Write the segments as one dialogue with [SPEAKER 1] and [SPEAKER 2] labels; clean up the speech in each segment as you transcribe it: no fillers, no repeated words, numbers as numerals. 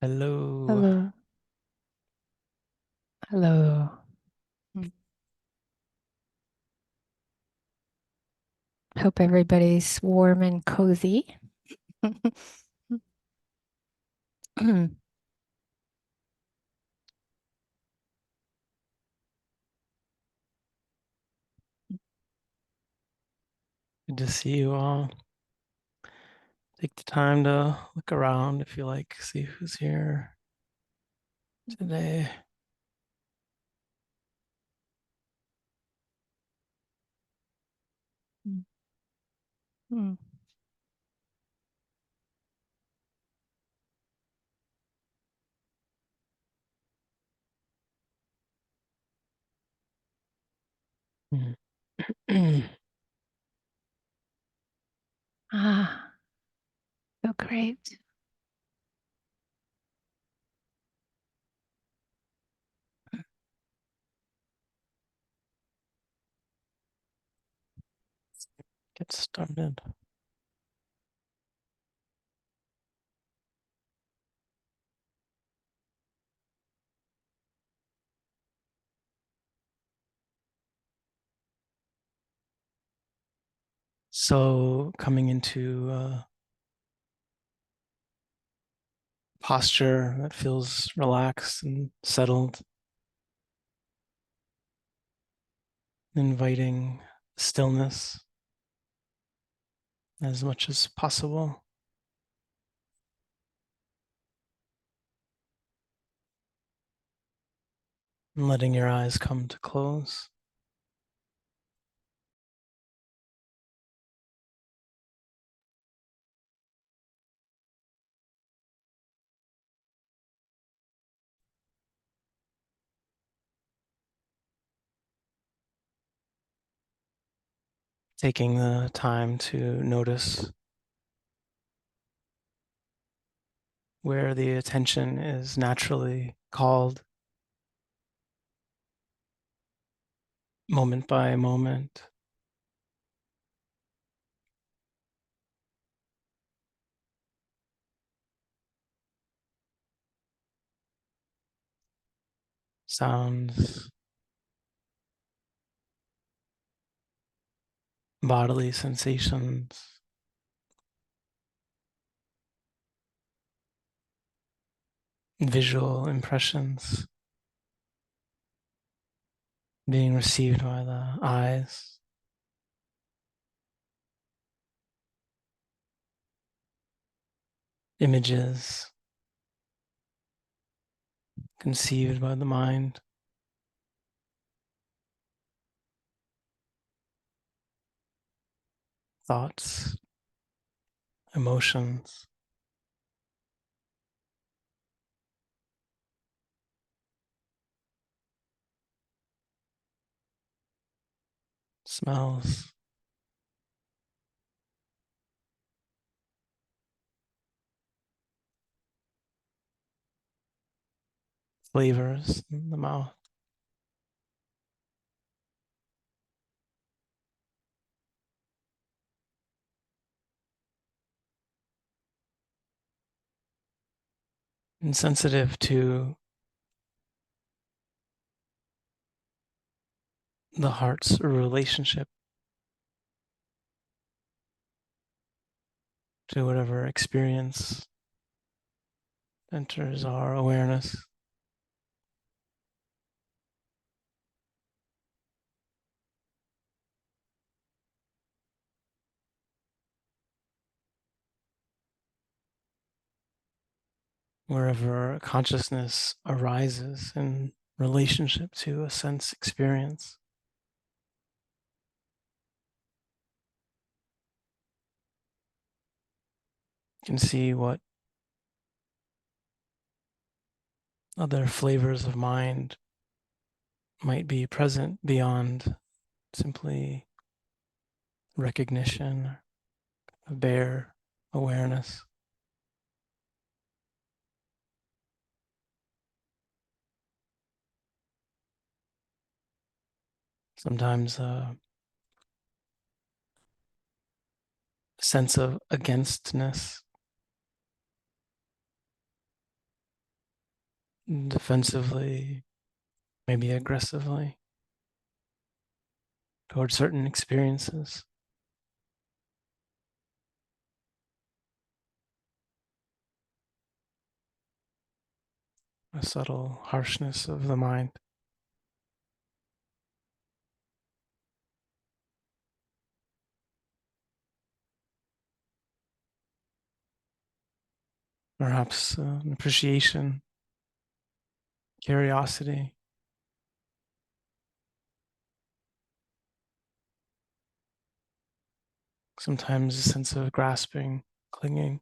[SPEAKER 1] Hello.
[SPEAKER 2] Hello. Hello. Mm. Hope everybody's warm and cozy.
[SPEAKER 1] Good to see you all. Take the time to look around if you like, see who's here today.
[SPEAKER 2] Mm. Ah, so great.
[SPEAKER 1] Get started. So, coming into posture that feels relaxed and settled, inviting stillness as much as possible, and letting your eyes come to close. Taking the time to notice where the attention is naturally called moment by moment. Sounds, bodily sensations, visual impressions being received by the eyes, images conceived by the mind, thoughts, emotions, smells, flavors in the mouth. And sensitive to the heart's relationship to whatever experience enters our awareness. Wherever consciousness arises in relationship to a sense experience. You can see what other flavors of mind might be present beyond simply recognition, bare awareness. Sometimes a sense of againstness, defensively, maybe aggressively towards certain experiences. A subtle harshness of the mind. Perhaps an appreciation, curiosity, sometimes a sense of grasping, clinging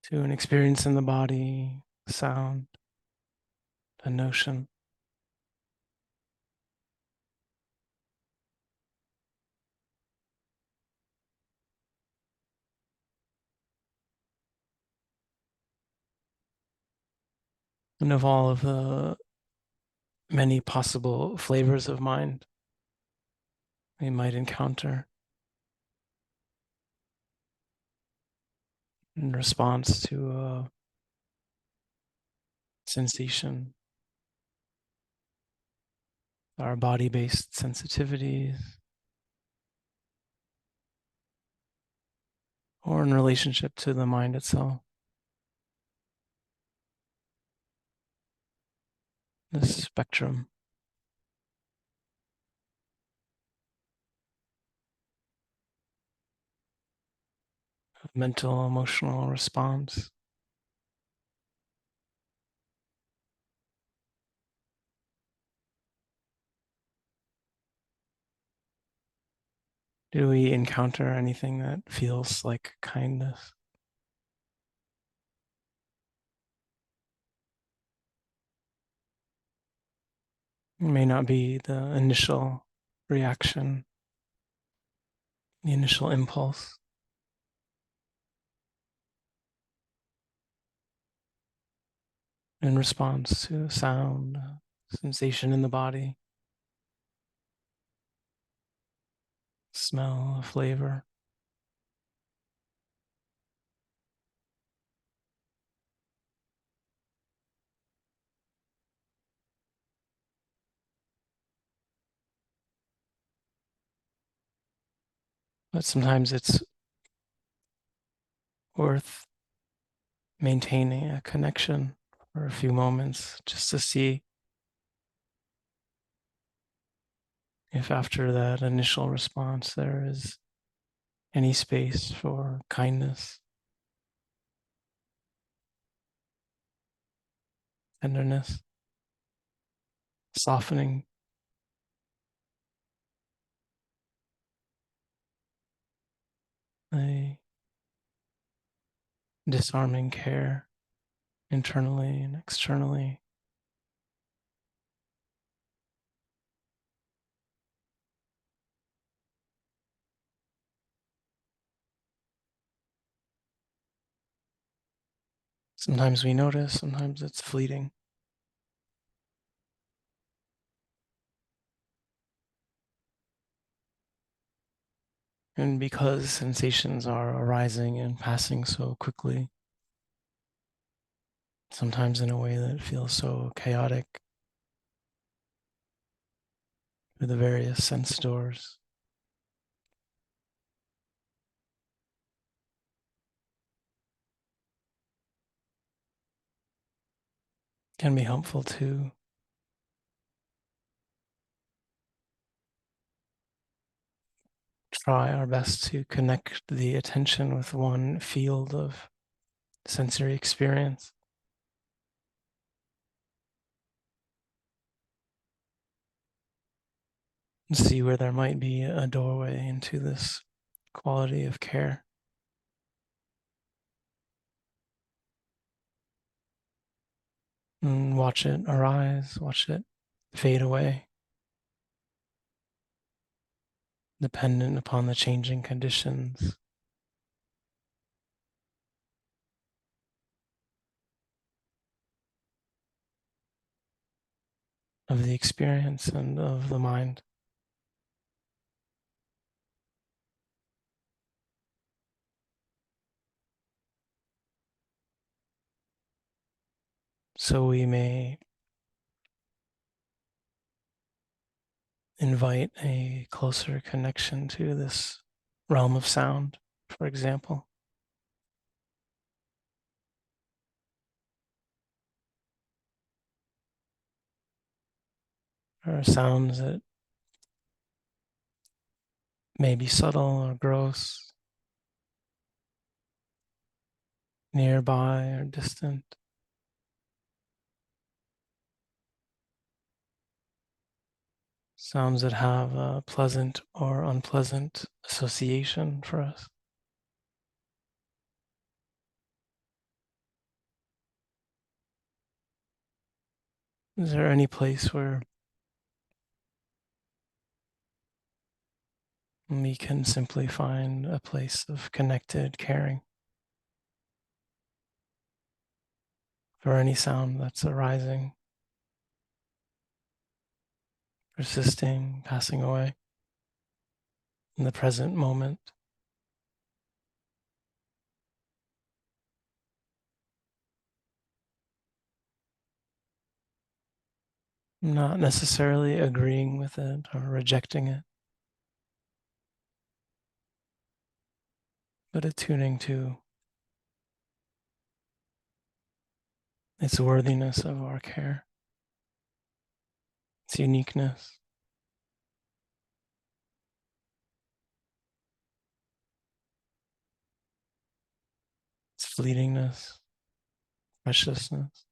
[SPEAKER 1] to an experience in the body, sound, a notion. And of all of the many possible flavors of mind we might encounter in response to a sensation, our body-based sensitivities, or in relationship to the mind itself. This spectrum of mental, emotional response. Do we encounter anything that feels like kindness? It may not be the initial reaction, the initial impulse in response to sound, sensation in the body, smell, flavor. But sometimes it's worth maintaining a connection for a few moments just to see if after that initial response there is any space for kindness, tenderness, softening, a disarming care internally and externally. Sometimes we notice, sometimes it's fleeting. And because sensations are arising and passing so quickly, sometimes in a way that feels so chaotic through the various sense doors, can be helpful to try our best to connect the attention with one field of sensory experience and see where there might be a doorway into this quality of care. And watch it arise, watch it fade away, dependent upon the changing conditions of the experience and of the mind. So we may invite a closer connection to this realm of sound, for example, or sounds that may be subtle or gross, nearby or distant. Sounds that have a pleasant or unpleasant association for us. Is there any place where we can simply find a place of connected caring for any sound that's arising, persisting, passing away in the present moment? Not necessarily agreeing with it or rejecting it, but attuning to its worthiness of our care, its uniqueness, its fleetingness, preciousness.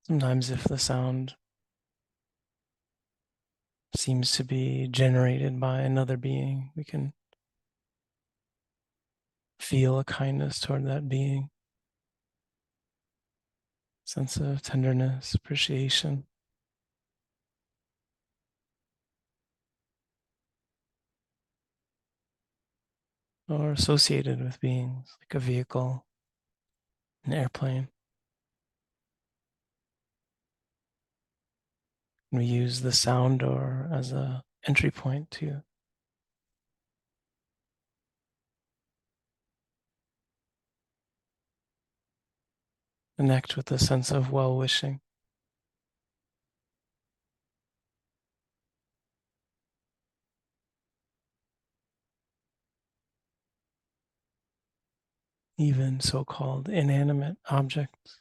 [SPEAKER 1] Sometimes, if the sound seems to be generated by another being, we can feel a kindness toward that being, sense of tenderness, appreciation. Or associated with beings like a vehicle, an airplane. And we use the sound door as a entry point to connect with the sense of well-wishing. Even so-called inanimate objects.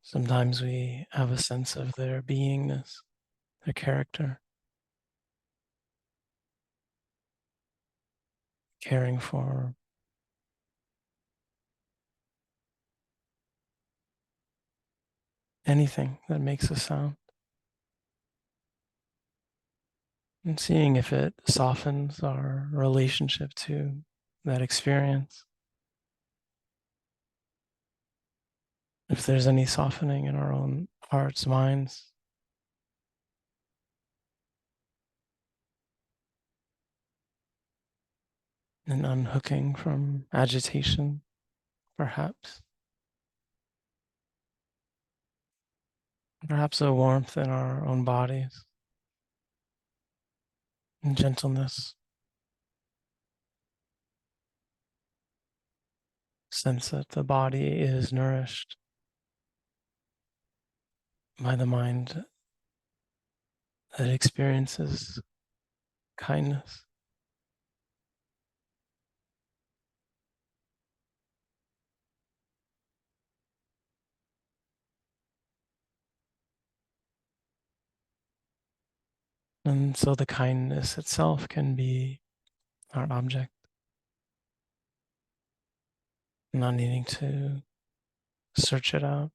[SPEAKER 1] Sometimes we have a sense of their beingness, their character, caring for anything that makes a sound, and seeing if it softens our relationship to that experience. If there's any softening in our own hearts, minds, and unhooking from agitation, perhaps. Perhaps a warmth in our own bodies, and gentleness, sense that the body is nourished by the mind that experiences kindness. And so the kindness itself can be our object, not needing to search it out,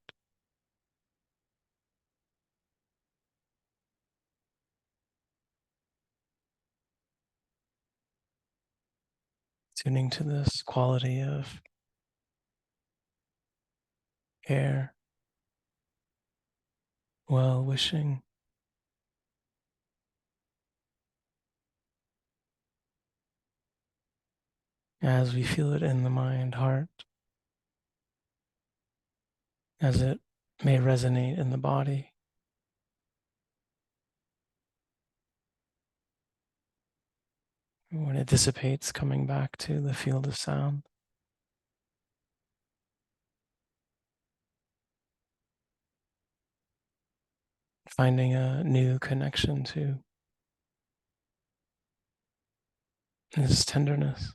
[SPEAKER 1] tuning to this quality of care, well wishing, as we feel it in the mind, heart, as it may resonate in the body. When it dissipates, coming back to the field of sound, finding a new connection to this tenderness,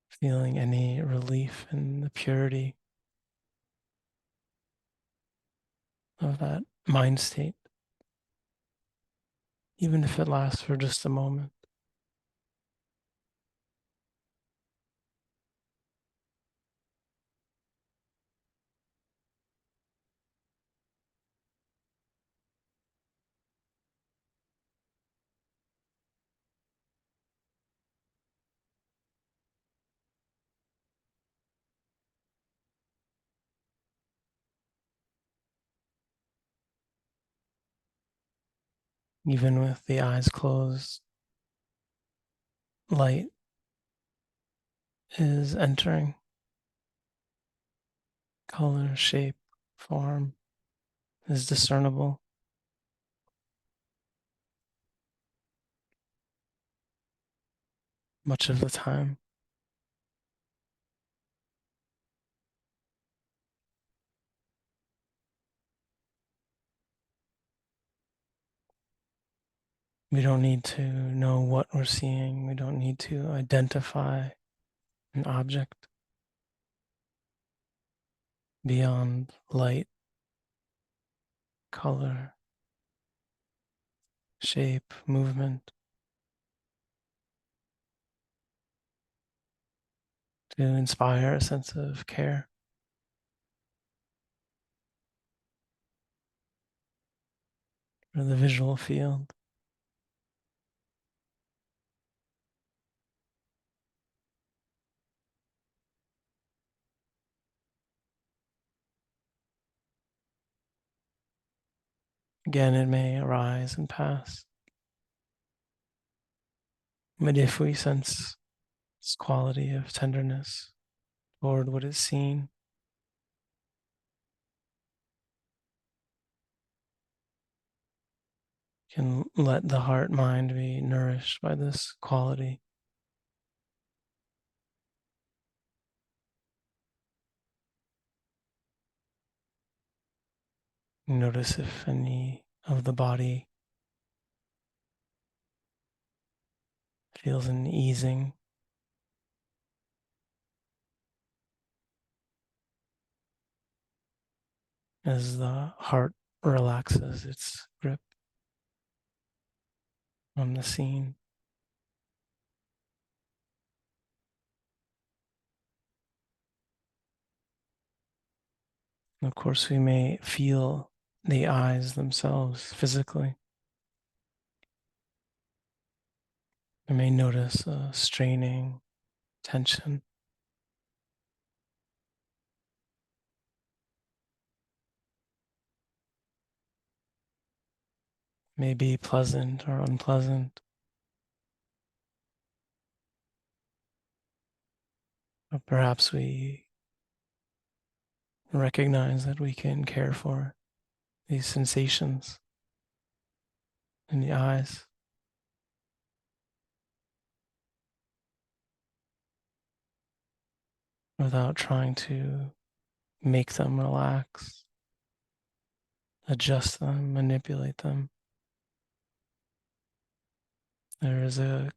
[SPEAKER 1] feeling any relief in the purity of that mind state, even if it lasts for just a moment. Even with the eyes closed, light is entering, color, shape, form is discernible. Much of the time, we don't need to know what we're seeing. We don't need to identify an object beyond light, color, shape, movement to inspire a sense of care for the visual field. Again, it may arise and pass. But if we sense this quality of tenderness toward what is seen, can let the heart mind be nourished by this quality. Notice if any of the body feels an easing, as the heart relaxes its grip on the scene. And of course, we may feel the eyes themselves physically. We may notice a straining, tension. May be pleasant or unpleasant. But perhaps we recognize that we can care for these sensations in the eyes without trying to make them relax, adjust them, manipulate them. There is a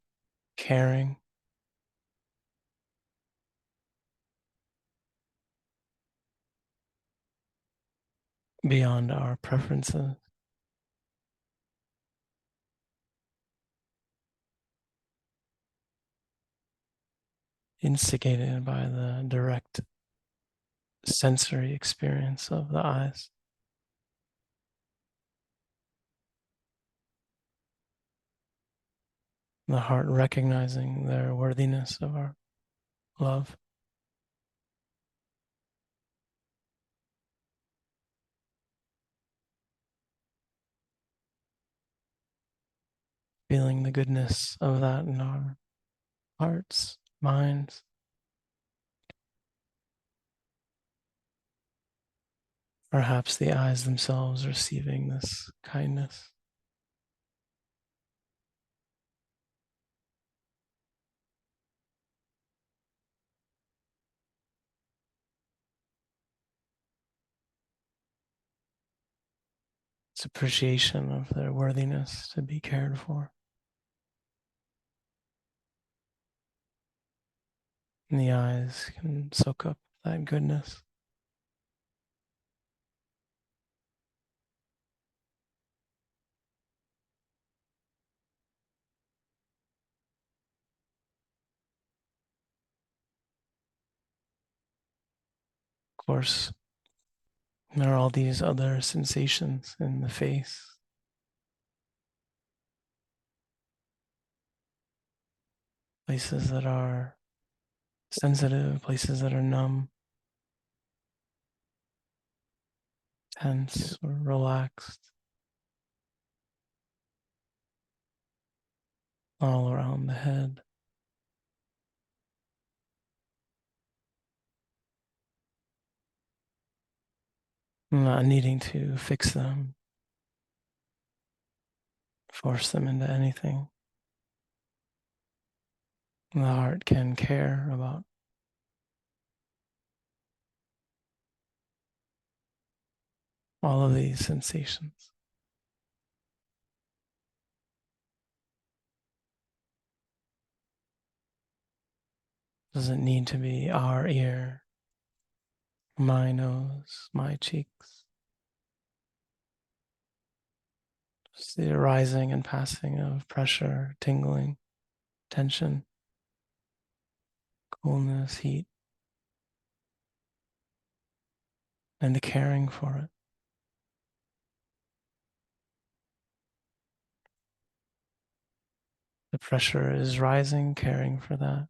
[SPEAKER 1] caring beyond our preferences, instigated by the direct sensory experience of the eyes. The heart recognizing their worthiness of our love. feeling the goodness of that in our hearts, minds. Perhaps the eyes themselves receiving this kindness. It's appreciation of their worthiness to be cared for. And the eyes can soak up that goodness. Of course, there are all these other sensations in the face, places that are sensitive, places that are numb, tense, or relaxed, all around the head. Not needing to fix them, force them into anything. The heart can care about all of these sensations. Doesn't need to be our ear, my nose, my cheeks. Just the arising and passing of pressure, tingling, tension, coolness, heat, and the caring for it. The pressure is rising, caring for that.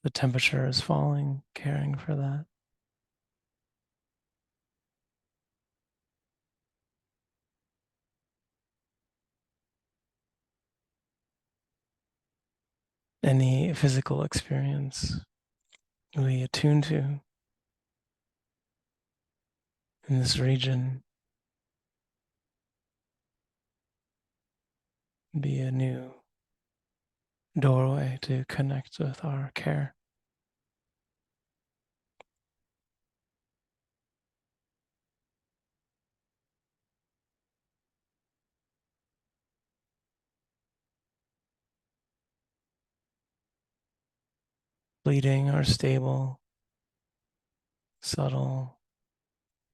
[SPEAKER 1] The temperature is falling, caring for that. Any physical experience we attune to in this region be a new doorway to connect with our care. Fleeting or stable, subtle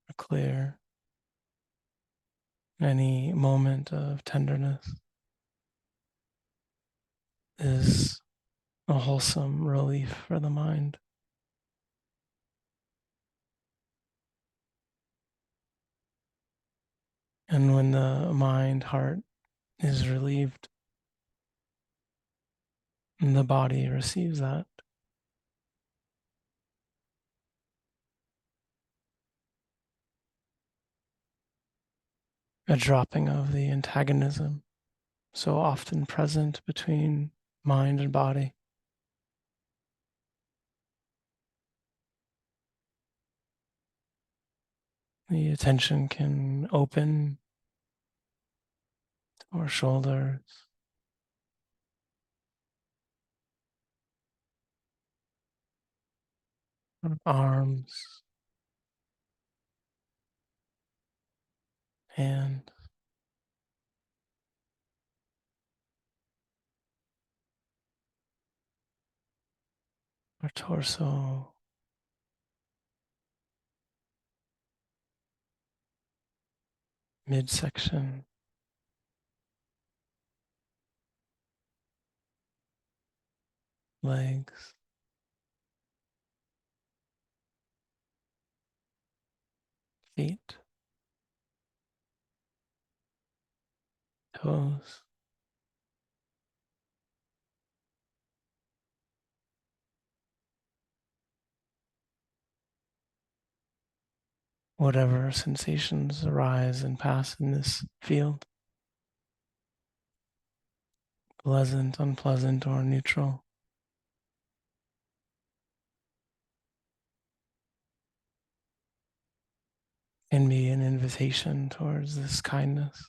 [SPEAKER 1] or clear, any moment of tenderness is a wholesome relief for the mind. And when the mind, heart is relieved, and the body receives that, a dropping of the antagonism so often present between mind and body. The attention can open to our shoulders, our arms, hands, our torso, midsection, legs, feet, toes, whatever sensations arise and pass in this field. pleasant, unpleasant, or neutral, can be an invitation towards this kindness,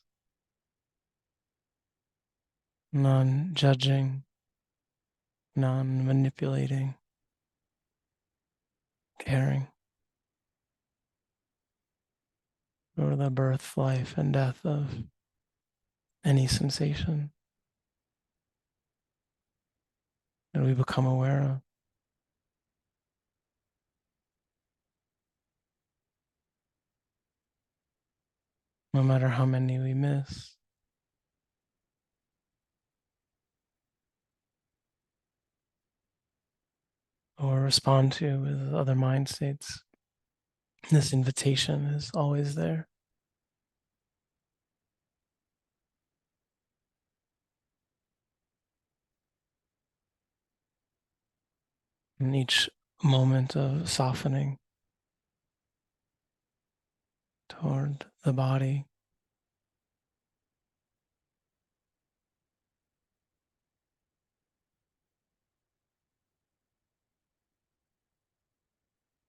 [SPEAKER 1] non judging, non manipulating, caring for the birth, life, and death of any sensation that we become aware of, no matter how many we miss or respond to with other mind states. This invitation is always there. In each moment of softening toward the body,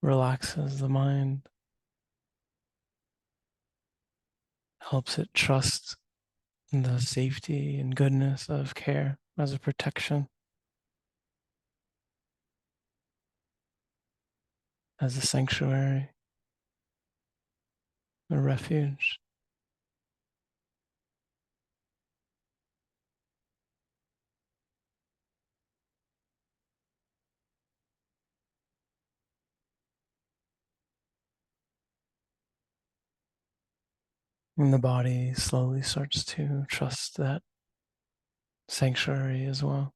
[SPEAKER 1] relaxes the mind, helps it trust the safety and goodness of care as a protection, as a sanctuary, a refuge. And the body slowly starts to trust that sanctuary as well.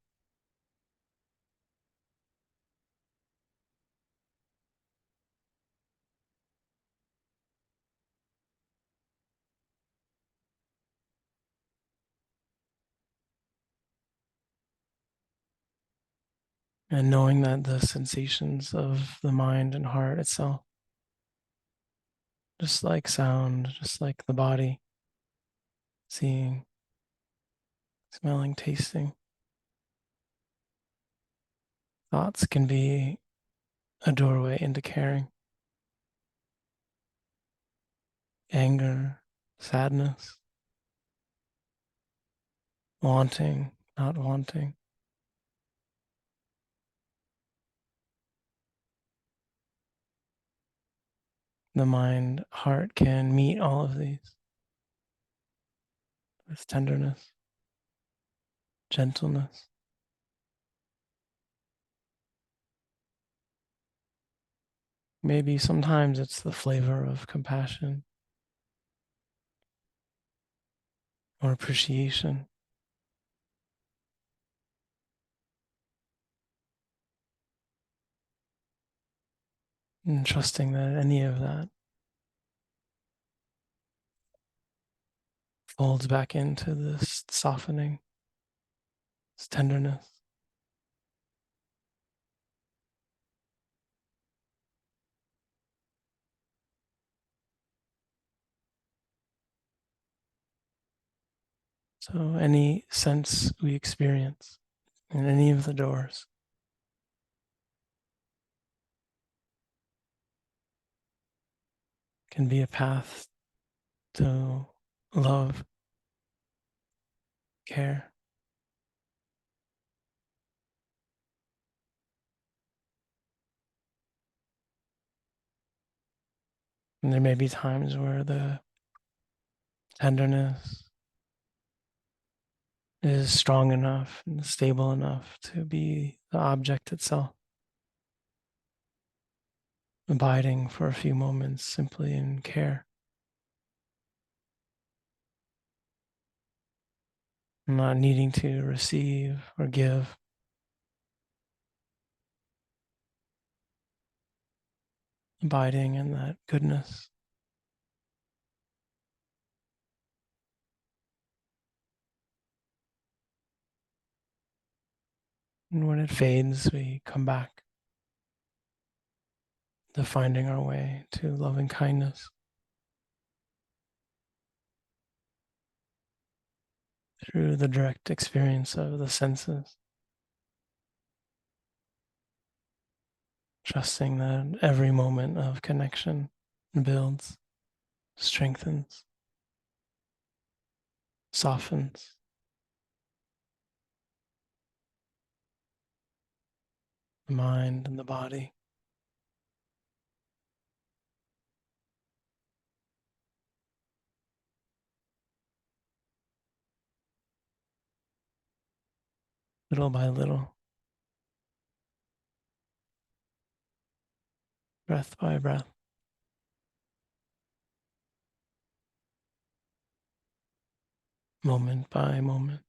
[SPEAKER 1] And knowing that the sensations of the mind and heart itself, just like sound, just like the body, seeing, smelling, tasting, thoughts can be a doorway into caring, anger, sadness, wanting, not wanting. The mind, heart can meet all of these with tenderness, gentleness. Maybe sometimes it's the flavor of compassion or appreciation, and trusting that any of that folds back into this softening, this tenderness. So, any sense we experience in any of the doors can be a path to love, care. And there may be times where the tenderness is strong enough and stable enough to be the object itself, abiding for a few moments simply in care, not needing to receive or give, abiding in that goodness. And when it fades, we come back to finding our way to loving kindness. through the direct experience of the senses, trusting that every moment of connection builds, strengthens, softens the mind and the body. Little by little, breath by breath. Moment by moment.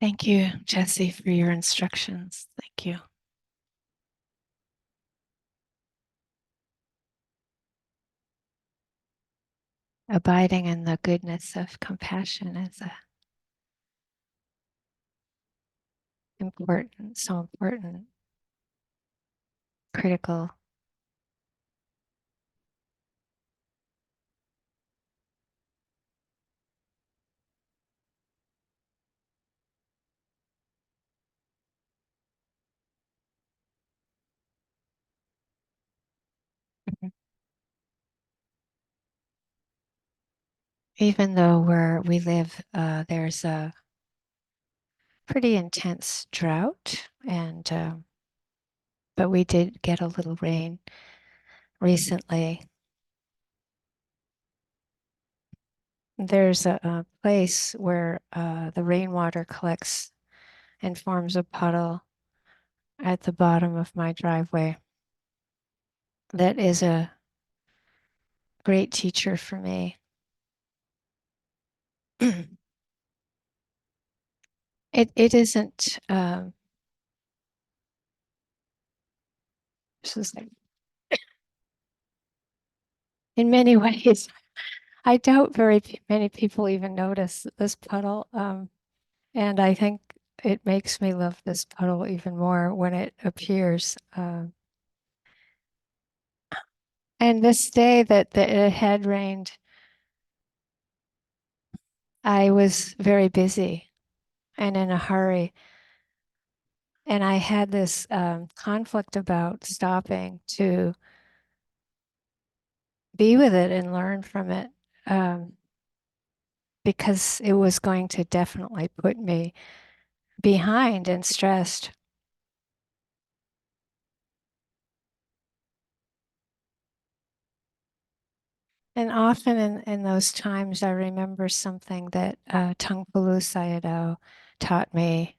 [SPEAKER 2] Thank you, Jesse, for your instructions. Thank you. Abiding in the goodness of compassion is important, so important, critical. Mhm. Even though where we live, there's a pretty intense drought, and but we did get a little rain recently. There's a place where the rainwater collects and forms a puddle at the bottom of my driveway. That is a great teacher for me. It isn't. This is like, in many ways, I doubt many people even notice this puddle. And I think it makes me love this puddle even more when it appears. And this day that it had rained, I was very busy and in a hurry. And I had this conflict about stopping to be with it and learn from it, um, because it was going to definitely put me behind and stressed. And often in those times, I remember something that Tongpulu Sayadaw taught me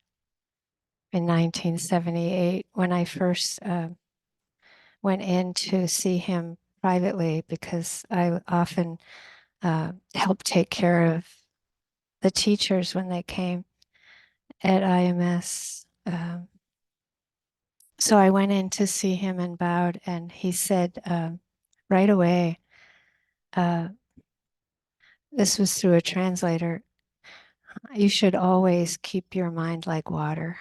[SPEAKER 2] in 1978 when I first went in to see him privately, because I often helped take care of the teachers when they came at IMS. So I went in to see him and bowed, and he said right away, uh, this was through a translator, you should always keep your mind like water,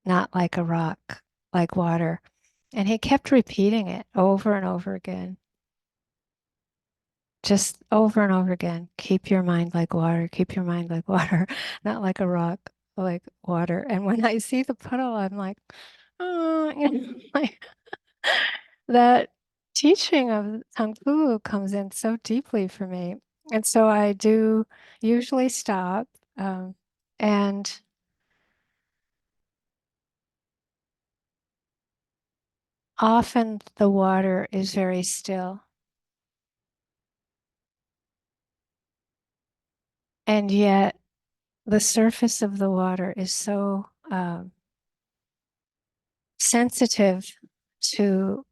[SPEAKER 2] not like a rock, like water. And he kept repeating it over and over again, just over and over again. Keep your mind like water, keep your mind like water, not like a rock, like water. And when I see the puddle, I'm like, oh, like that teaching of Tangpu comes in so deeply for me. And so I do usually stop, and often the water is very still. And yet the surface of the water is so sensitive to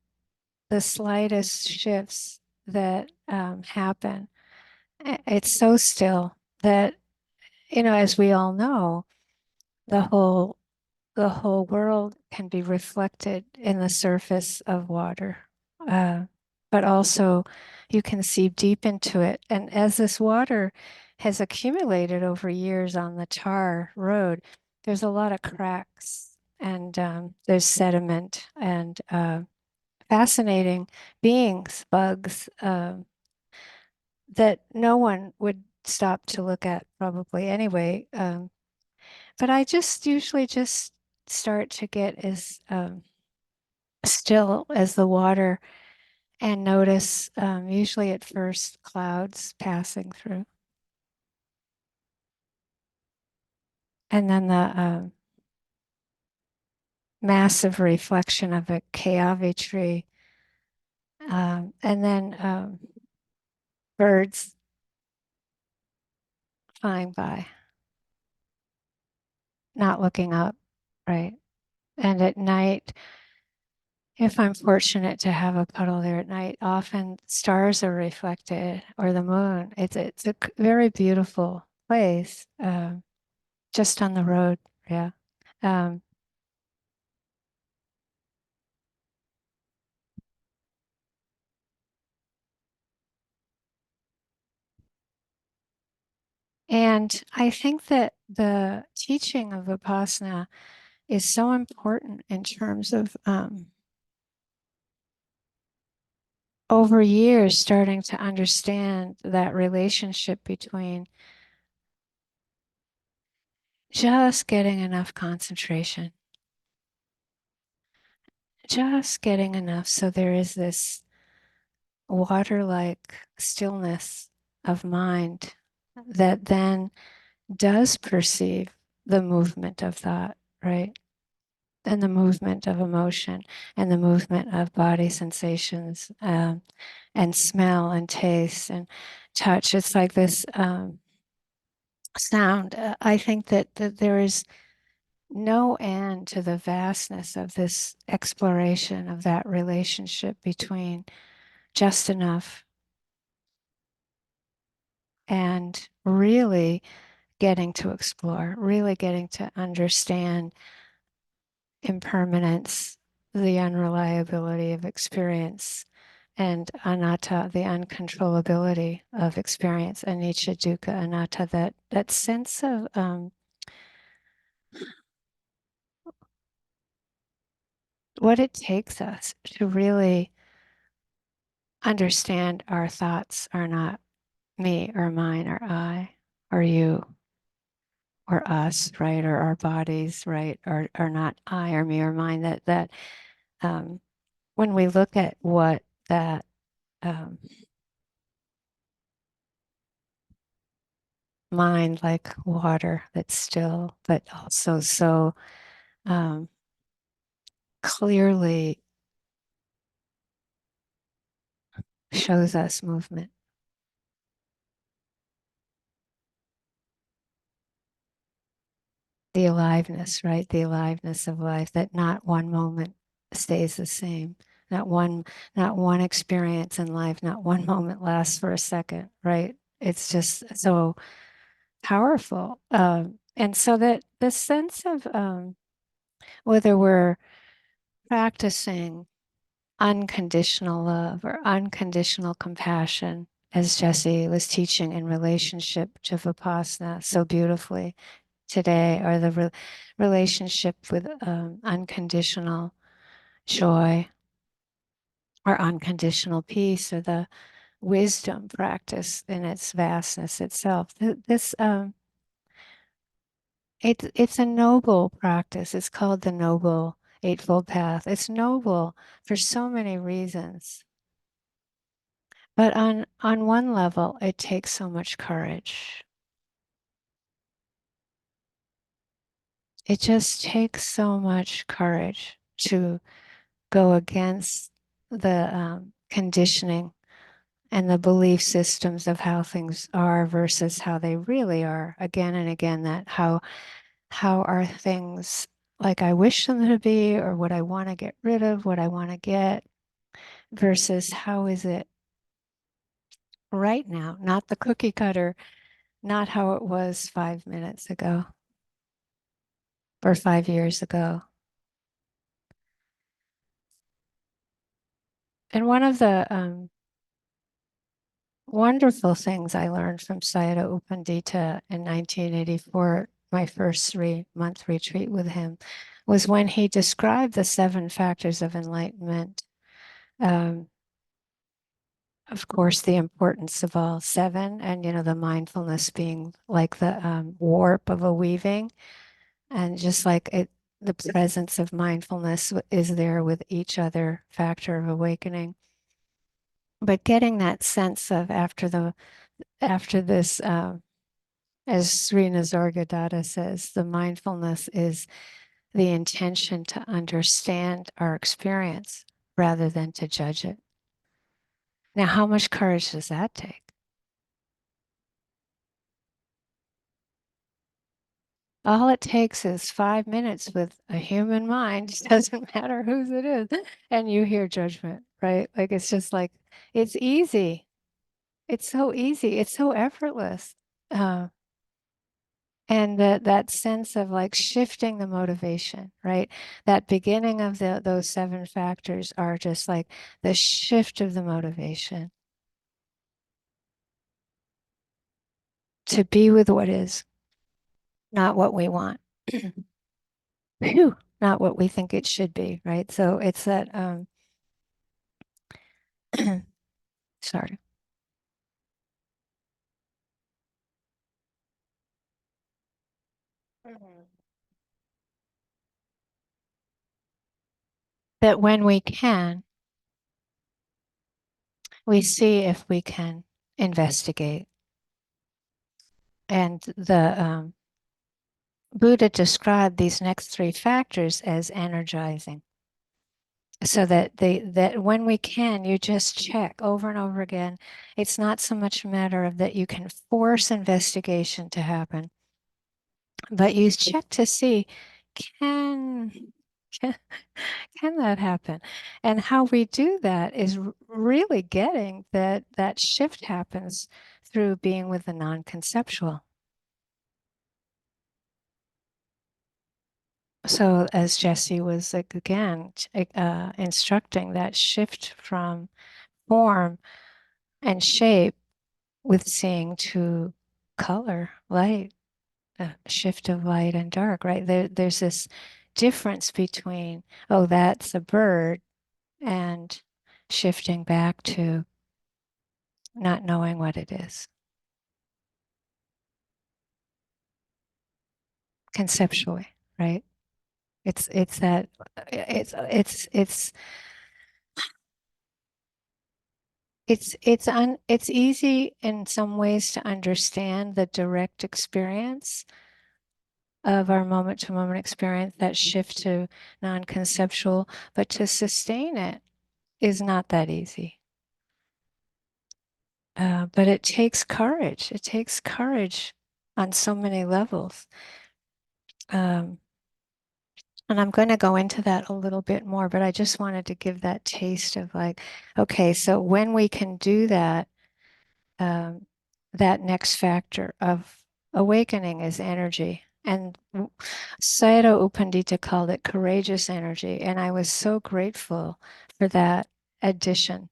[SPEAKER 2] the slightest shifts that happen. It's so still that, as we all know, the whole the whole world can be reflected in the surface of water. Uh, but also you can see deep into it. And as this water has accumulated over years on the tar road, there's a lot of cracks, and there's sediment and fascinating beings, bugs, that no one would stop to look at probably anyway. But I just usually just start to get as still as the water and notice, usually at first, clouds passing through. And then the massive reflection of a Keawe tree. And then birds flying by, not looking up, right? And at night, if I'm fortunate to have a puddle there at night, often stars are reflected or the moon. It's a very beautiful place, just on the road. Yeah. Um, and I think that the teaching of Vipassana is so important in terms of over years starting to understand that relationship between just getting enough concentration, just getting enough so there is this water-like stillness of mind that then does perceive the movement of thought, right? And the movement of emotion and the movement of body sensations, and smell and taste and touch. It's like this sound. I think that there is no end to the vastness of this exploration of that relationship between just enough and really getting to explore, really getting to understand impermanence, the unreliability of experience, and anatta, the uncontrollability of experience, anicca, dukkha, anatta, that sense of what it takes us to really understand our thoughts are not me or mine or I or you or us, right? Or our bodies, right? Or not I or me or mine. That um, when we look at what that um, mind like water that's still, but also so um, clearly shows us movement, the aliveness, right? The aliveness of life, that not one moment stays the same. Not one, not one experience in life, not one moment lasts for a second, right? It's just so powerful. And so that the sense of whether we're practicing unconditional love or unconditional compassion, as Jesse was teaching in relationship to Vipassana so beautifully today, or the relationship with unconditional joy or unconditional peace, or the wisdom practice in its vastness itself. This it's a noble practice. It's called the Noble Eightfold Path. It's noble for so many reasons. But on one level, it takes so much courage. It just takes so much courage to go against the conditioning and the belief systems of how things are versus how they really are. Again and again, that how are things like I wish them to be, or what I want to get rid of, what I want to get, versus how is it right now, not the cookie cutter, not how it was 5 minutes ago or 5 years ago. And one of the wonderful things I learned from Sayadaw U Pandita in 1984, my first 3-month retreat with him, was when he described the 7 factors of enlightenment. Of course, the importance of all 7, and the mindfulness being like the warp of a weaving, and just like it, the presence of mindfulness is there with each other factor of awakening. But getting that sense of after this, as Sri Nisargadatta says, the mindfulness is the intention to understand our experience rather than to judge it. Now, how much courage does that take? All it takes is 5 minutes with a human mind. It doesn't matter whose it is. And you hear judgment, right? Like it's just like, it's easy. It's so easy. It's so effortless. Uh, And that sense of like shifting the motivation, right? That beginning of those 7 factors are just like the shift of the motivation to be with what is, not what we want. Phew, not what we think it should be, right? So it's that, sorry. Mhm. That when we can, we see if we can investigate. And the Buddha described these next 3 factors as energizing. So that when we can, you just check over and over again. It's not so much a matter of that you can force investigation to happen, but you check to see can can, can that happen? And how we do that is really getting that shift happens through being with the non-conceptual. So as Jesse was like, again instructing that shift from form and shape with seeing to color, light, a shift of light and dark, right? There's this difference between, oh, that's a bird, and shifting back to not knowing what it is conceptually, right? It's that it's easy in some ways to understand the direct experience of our moment to moment experience, that shift to non-conceptual, but to sustain it is not that easy. But it takes courage. It takes courage on so many levels. Um, and I'm going to go into that a little bit more, but I just wanted to give that taste of like, okay, so when we can do that, that next factor of awakening is energy. And Sayadaw U Pandita called it courageous energy. And I was so grateful for that addition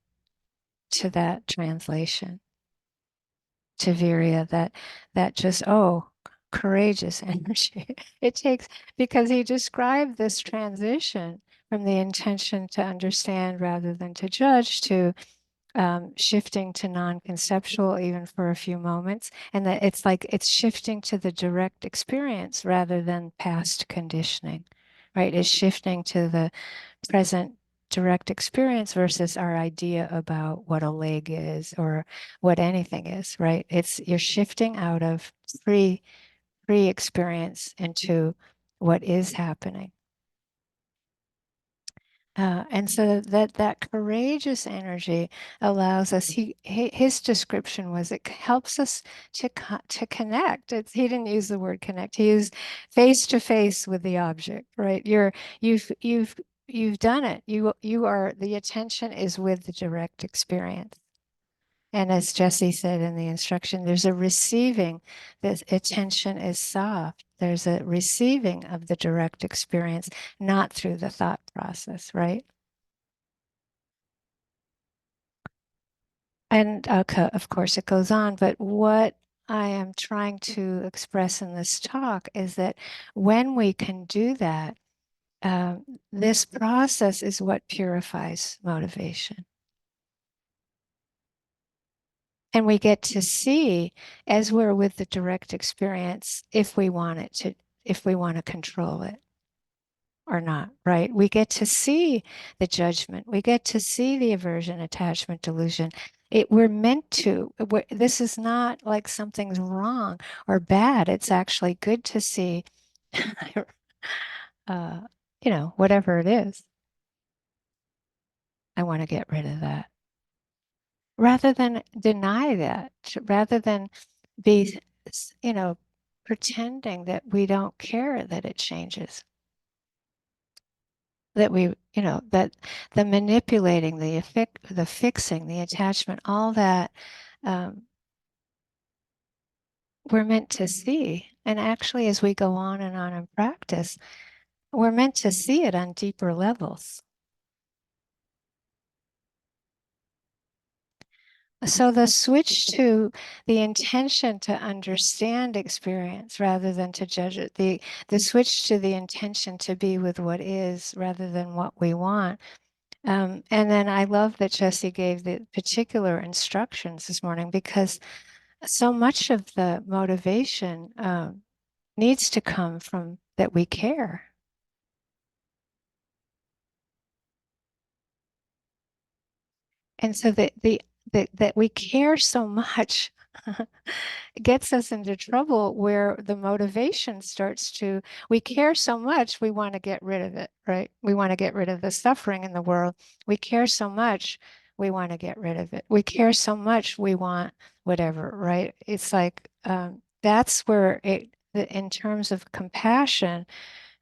[SPEAKER 2] to that translation to Virya, that just, oh, courageous energy. It takes, because he described this transition from the intention to understand rather than to judge to shifting to non-conceptual even for a few moments, and that it's like it's shifting to the direct experience rather than past conditioning, right? It's shifting to the present direct experience versus our idea about what a leg is or what anything is, right? It's you're shifting out of free experience into what is happening. And so that courageous energy allows us. His description was it helps us to connect. He didn't use the word connect. He used face to face with the object. Right? You've done it. You are, the attention is with the direct experience. And as Jesse said in the instruction, there's a receiving. The attention is soft. There's a receiving of the direct experience, not through the thought process, right? And of course, it goes on. But what I am trying to express in this talk is that when we can do that, this process is what purifies motivation. And we get to see, as we're with the direct experience, if we want it to, if we want to control it or not, right? We get to see the judgment. We get to see the aversion, attachment, delusion. We're meant to. This is not like something's wrong or bad. It's actually good to see, uh, whatever it is. I want to get rid of that. Rather than deny that, rather than be, pretending that we don't care that it changes, that that the manipulating, the fixing, the attachment, all that, we're meant to see And actually, as we go on in practice, we're meant to see it on deeper levels. So the switch to the intention to understand experience rather than to judge it, the switch to the intention to be with what is rather than what we want. And then I love that Jesse gave the particular instructions this morning, because so much of the motivation needs to come from that we care. And so that we care so much gets us into trouble, where the motivation starts to, we care so much, we want to get rid of it, right? We want to get rid of the suffering in the world. We care so much, we want to get rid of it. We care so much, we want whatever, right? It's like, that's where in terms of compassion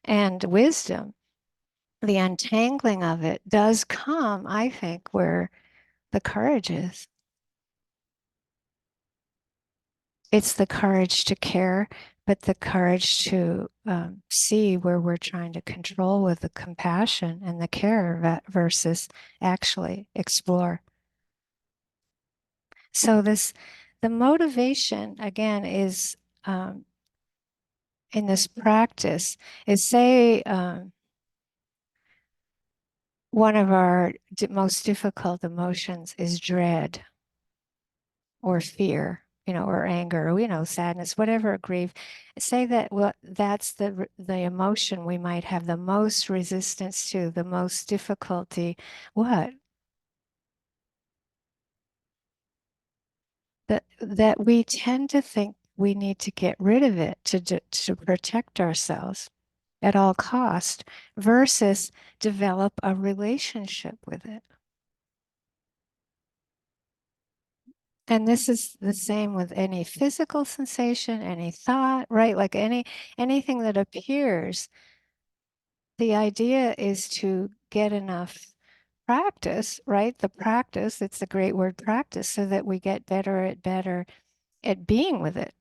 [SPEAKER 2] and wisdom, the untangling of it does come, I think, where the courage is. It's the courage to care, but the courage to see where we're trying to control with the compassion and the care versus actually explore. So the motivation again is in this practice is, say, one of our most difficult emotions is dread or fear, or anger, or, sadness, whatever, grief. Say that, well, that's the emotion we might have the most resistance to, the most difficulty. What? That we tend to think we need to get rid of it to protect ourselves at all cost, versus develop a relationship with it. And this is the same with any physical sensation, any thought, right? Like anything that appears, the idea is to get enough practice, right? The practice, it's a great word, practice, so that we get better at being with it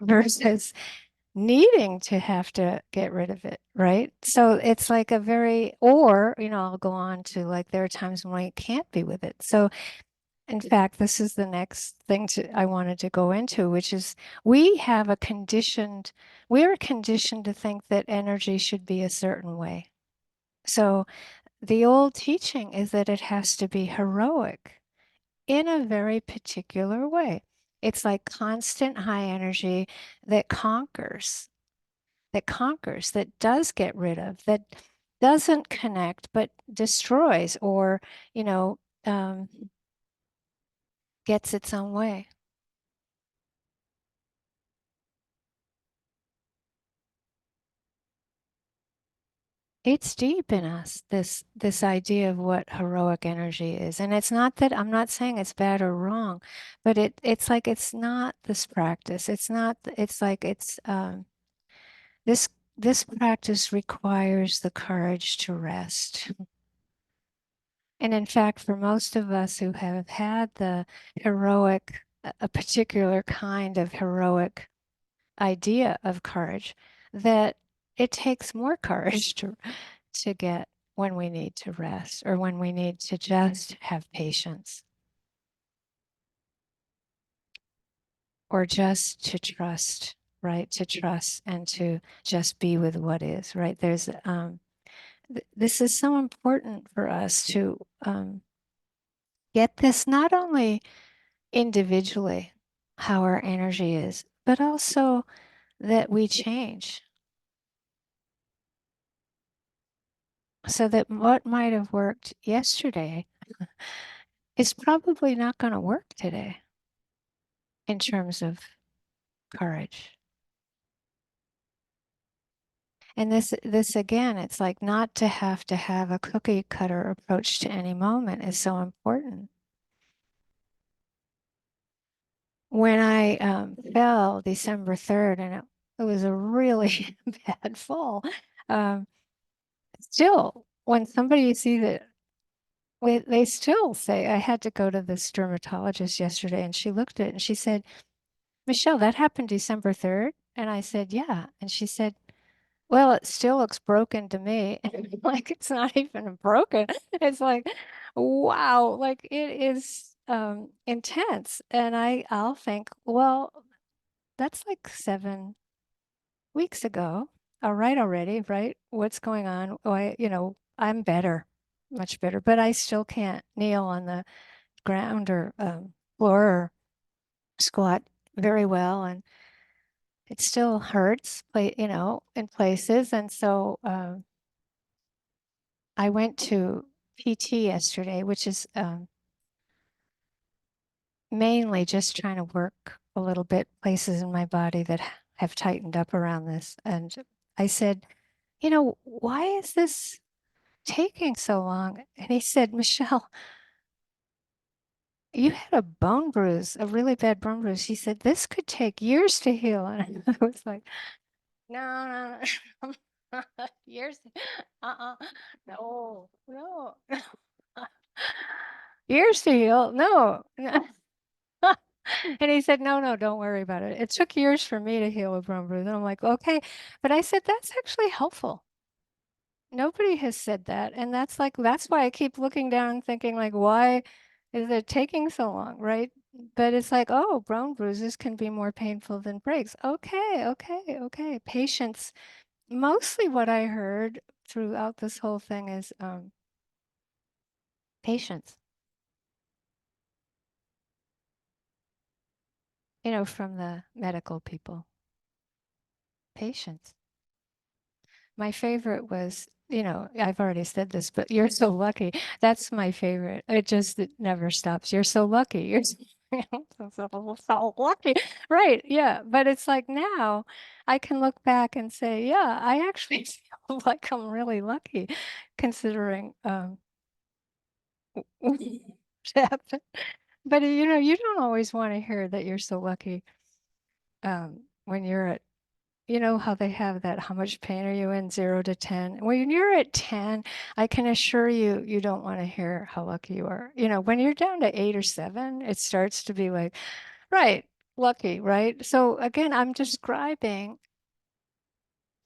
[SPEAKER 2] versus needing to have to get rid of it, right? So it's like a very, or, I'll go on to, like, there are times when I can't be with it. So in fact, this is the next thing I wanted to go into, which is we are conditioned to think that energy should be a certain way. So the old teaching is that it has to be heroic in a very particular way. It's like constant high energy that conquers, that does get rid of, that doesn't connect, but destroys, or, um, gets its own way. It's deep in us, this idea of what heroic energy is. And it's not that, I'm not saying it's bad or wrong, but it's like, it's not this practice. It's not, it's like, this this practice requires the courage to rest. And in fact, for most of us who have had the heroic, a particular kind of heroic idea of courage, that it takes more courage to get when we need to rest, or when we need to just have patience, or just to trust, right? To trust and to just be with what is, right? This is so important for us to get this, not only individually, how our energy is, but also that we change, so that what might have worked yesterday is probably not going to work today in terms of courage. And this again, it's like, not to have a cookie cutter approach to any moment is so important. When I fell December 3rd, and it was a really bad fall, still, when somebody sees it, they still say, I had to go to this dermatologist yesterday, and she looked at it and she said, Michelle, that happened December 3rd. And I said, yeah. And she said, well, it still looks broken to me. And I'm like, it's not even broken. It's like, wow, like it is intense. And I'll think, well, that's like 7 weeks ago. All right already, right? What's going on? Oh, I'm better, much better, but I still can't kneel on the ground or floor or squat very well. And it still hurts, in places. And so I went to PT yesterday, which is mainly just trying to work a little bit places in my body that have tightened up around this. And I said, why is this taking so long? And he said, Michelle, you had a bone bruise, a really bad bone bruise. He said, this could take years to heal. And I was like, no, no, no. Years. Uh-uh. No, no. Years to heal. No. And he said, no, no, don't worry about it. It took years for me to heal a bone bruise. And I'm like, okay. But I said, that's actually helpful. Nobody has said that. And that's why I keep looking down and thinking, like, why is it taking so long, right? But it's like, oh, bone bruises can be more painful than breaks. Okay, okay, okay. Patience. Mostly what I heard throughout this whole thing is patience, from the medical people. Patience. My favorite was, I've already said this, but you're so lucky. That's my favorite. It never stops. You're so lucky. You're so, so lucky. Right. Yeah. But it's like now I can look back and say, yeah, I actually feel like I'm really lucky considering what happened. But you don't always want to hear that you're so lucky when you're at how they have that, how much pain are you in, 0 to 10? When you're at 10, I can assure you, you don't want to hear how lucky you are. When you're down to 8 or 7, it starts to be like, right, lucky, right? So again, I'm describing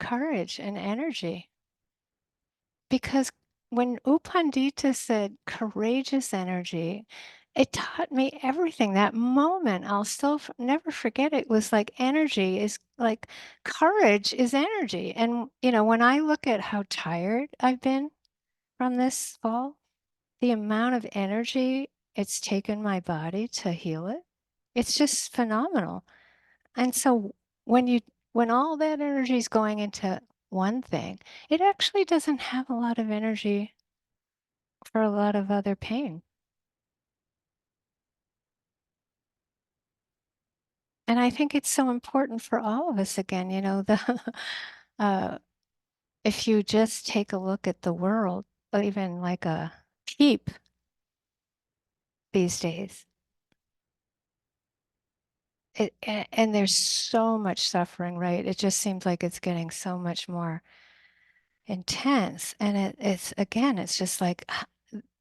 [SPEAKER 2] courage and energy because when U Pandita said courageous energy, it taught me everything. That moment, I'll still never forget it, was like energy is like courage is energy. And, when I look at how tired I've been from this fall, the amount of energy it's taken my body to heal it, it's just phenomenal. And so when you when all that energy is going into one thing, it actually doesn't have a lot of energy for a lot of other pain. And I think it's so important for all of us again, uh, if you just take a look at the world, even like a peep these days, and there's so much suffering, right? It just seems like it's getting so much more intense. And it's just like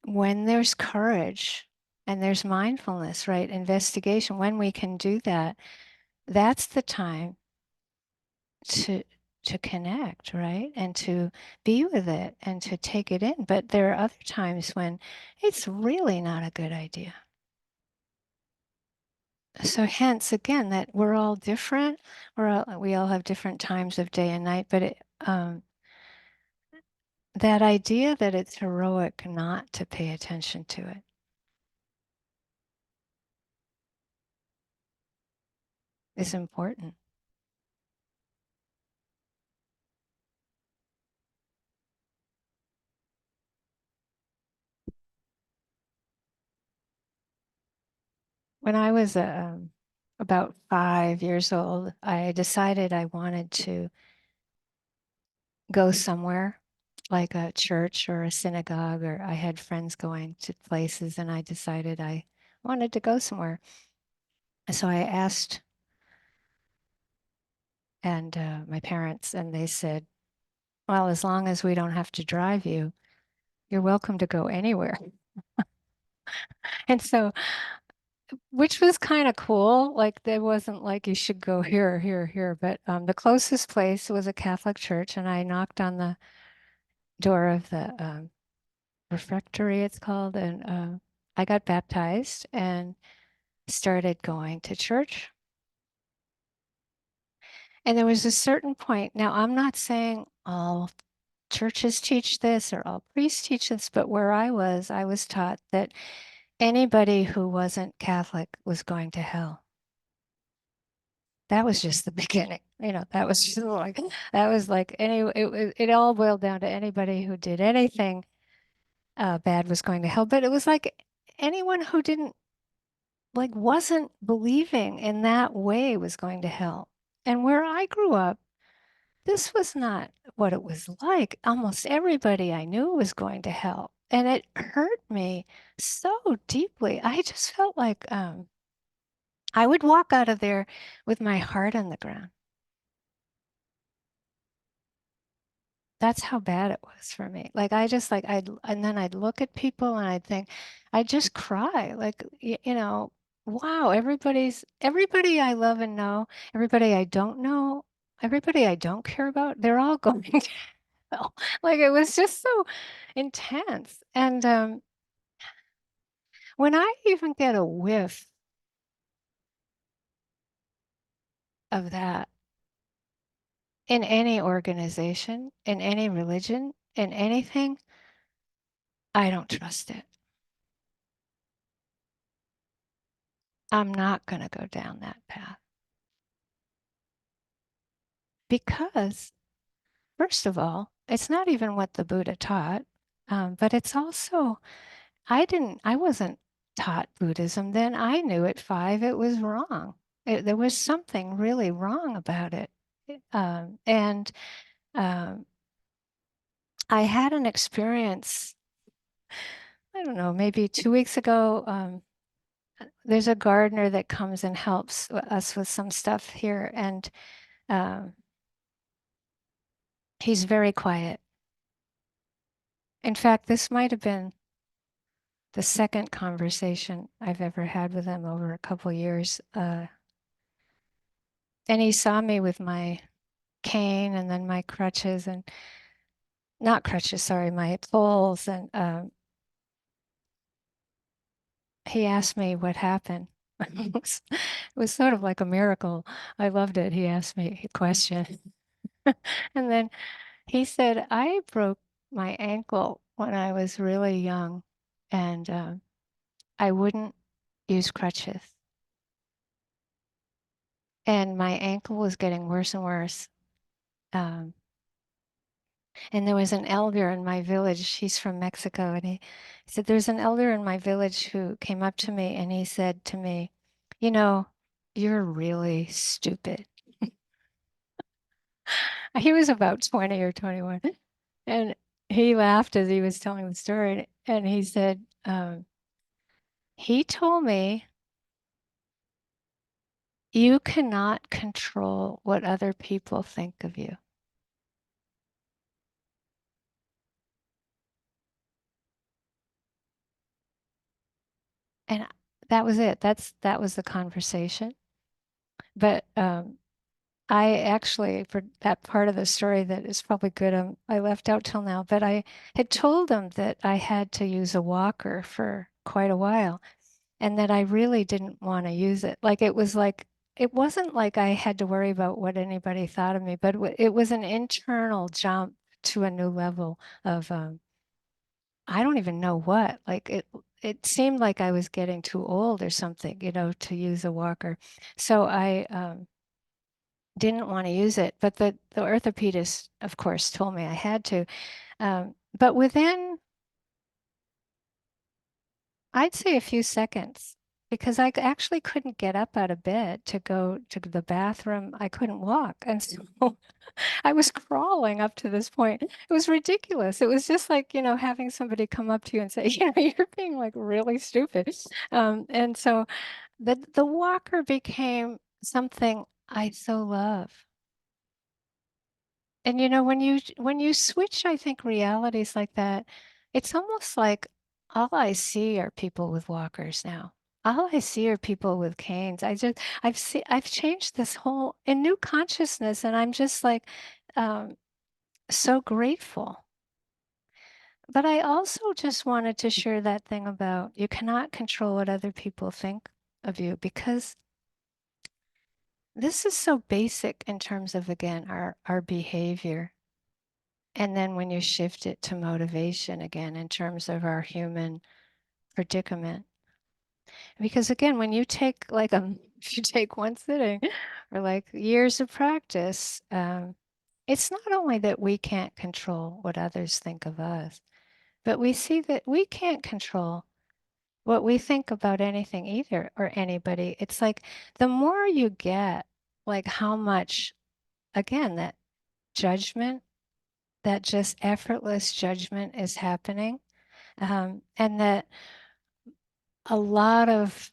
[SPEAKER 2] when there's courage and there's mindfulness, right? Investigation, when we can do that, that's the time to connect, right? And to be with it and to take it in. But there are other times when it's really not a good idea. So hence again that we're all different. We all have different times of day and night, but that idea that it's heroic not to pay attention to it is important. When I was about 5 years old, I decided I wanted to go somewhere like a church or a synagogue, or I had friends going to places, and I decided I wanted to go somewhere. So I asked my parents, and they said, well, as long as we don't have to drive you, you're welcome to go anywhere. And so which was kind of cool. Like there wasn't like you should go here, here, here, but the closest place was a Catholic church, and I knocked on the door of the refectory, it's called, and I got baptized and started going to church. And there was a certain point. Now, I'm not saying all churches teach this or all priests teach this, but where I was taught that anybody who wasn't Catholic was going to hell. That was just the beginning. That was just like that was like it all boiled down to anybody who did anything bad was going to hell. But it was like anyone who didn't like wasn't believing in that way was going to hell. And where I grew up, this was not what it was like. Almost everybody I knew was going to hell. And it hurt me so deeply. I just felt like I would walk out of there with my heart on the ground. That's how bad it was for me. Like I just like and then I'd look at people and I'd think, I'd just cry. Like wow, everybody I love and know, everybody I don't know, everybody I don't care about, they're all going to hell. Like it was just so intense. And when I even get a whiff of that in any organization, in any religion, in anything, I don't trust it. I'm not going to go down that path because, first of all, it's not even what the Buddha taught, but it's also, I wasn't taught Buddhism then. I knew at 5 it was wrong. There was something really wrong about it. And um, I had an experience, I don't know, maybe 2 weeks ago. There's a gardener that comes and helps us with some stuff here, and um, he's very quiet. In fact, this might have been the second conversation I've ever had with him over a couple years. And he saw me with my cane and then my crutches and not crutches, sorry, my poles. And he asked me what happened. It was sort of like a miracle. I loved it. He asked me a question. And then he said, I broke my ankle when I was really young and I wouldn't use crutches. And my ankle was getting worse and worse. Um, and there was an elder in my village. He's from Mexico. And he said, there's an elder in my village who came up to me and he said to me, you know, you're really stupid. He was about 20 or 21. And he laughed as he was telling the story. And he said, he told me, you cannot control what other people think of you. And that was it. That was the conversation. But I actually, for that part of the story that is probably good, I left out till now, but I had told him that I had to use a walker for quite a while and that I really didn't want to use it. It wasn't like I had to worry about what anybody thought of me, but it was an internal jump to a new level of, I don't even know what, it seemed like I was getting too old or something, to use a walker. So I, didn't want to use it, but the orthopedist, of course, told me I had to. But within, I'd say a few seconds, because I actually couldn't get up out of bed to go to the bathroom. I couldn't walk. And so I was crawling up to this point. It was ridiculous. It was just like, having somebody come up to you and say, you're being like really stupid. And so the walker became something I so love. And when you switch, I think realities like that, it's almost like all I see are people with walkers now. all I see are people with canes. I've changed this whole in new consciousness, and I'm just like um, so grateful. But I also just wanted to share that thing about you cannot control what other people think of you, because this is so basic in terms of, again, our behavior. And then when you shift it to motivation again in terms of our human predicament. Because again, when you take like if you take one sitting or like years of practice, it's not only that we can't control what others think of us, but we see that we can't control what we think about anything either or anybody. It's like the more you get, like how much, again, that judgment, that just effortless judgment is happening. And that a lot of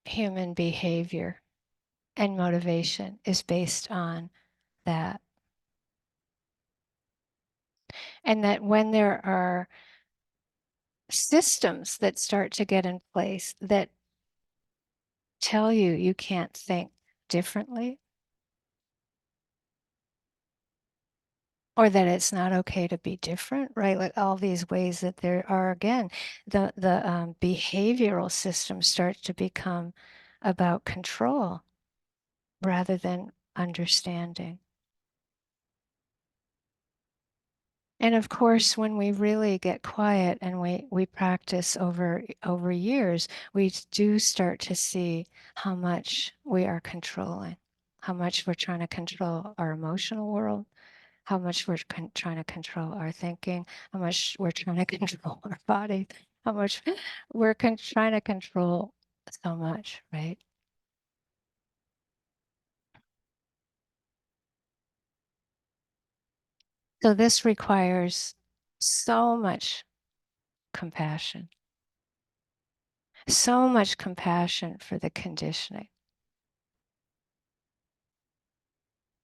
[SPEAKER 2] human behavior and motivation is based on that. And that when there are systems that start to get in place that tell you you can't think differently, or that it's not okay to be different, right? Like all these ways that there are, again, the behavioral system starts to become about control rather than understanding. And of course, when we really get quiet and we practice over years, we do start to see how much we are controlling, how much we're trying to control our emotional world, how much we're trying to control our thinking, how much we're trying to control our body, how much we're trying to control so much, right? So this requires so much compassion, so much compassion for the conditioning.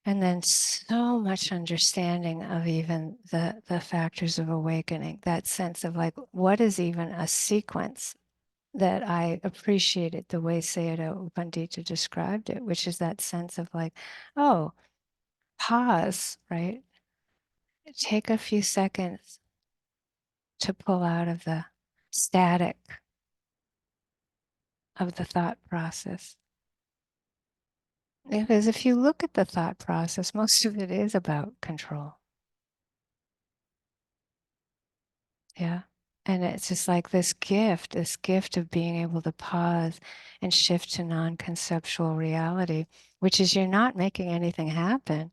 [SPEAKER 2] And then so much understanding of even the factors of awakening, that sense of like, what is even a sequence that I appreciated the way Sayadaw Pandita described it, which is that sense of like, oh, pause, right? Take a few seconds to pull out of the static of the thought process. Because if you look at the thought process, most of it is about control. Yeah. And it's just like this gift of being able to pause and shift to non-conceptual reality, which is you're not making anything happen.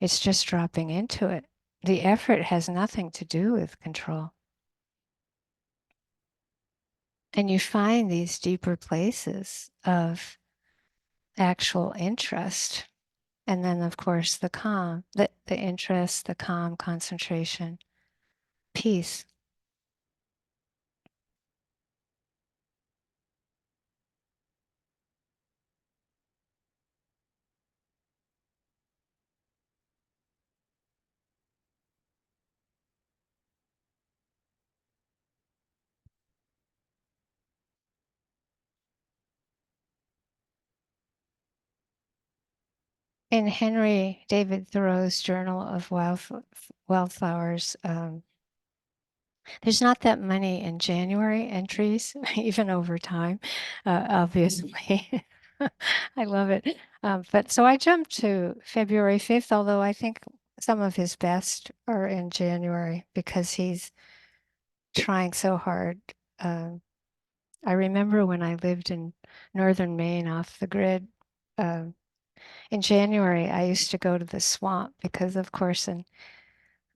[SPEAKER 2] It's just dropping into it. The effort has nothing to do with control. And you find these deeper places of actual interest. And then, of course, the calm, the interest, the calm, concentration, peace. In Henry David Thoreau's Journal of Wildflowers, there's not that many in January entries, even over time, obviously. I love it. But so I jumped to February 5th, although I think some of his best are in January because he's trying so hard. Um, I remember when I lived in northern Maine off the grid. Um, in January, I used to go to the swamp because, of course, in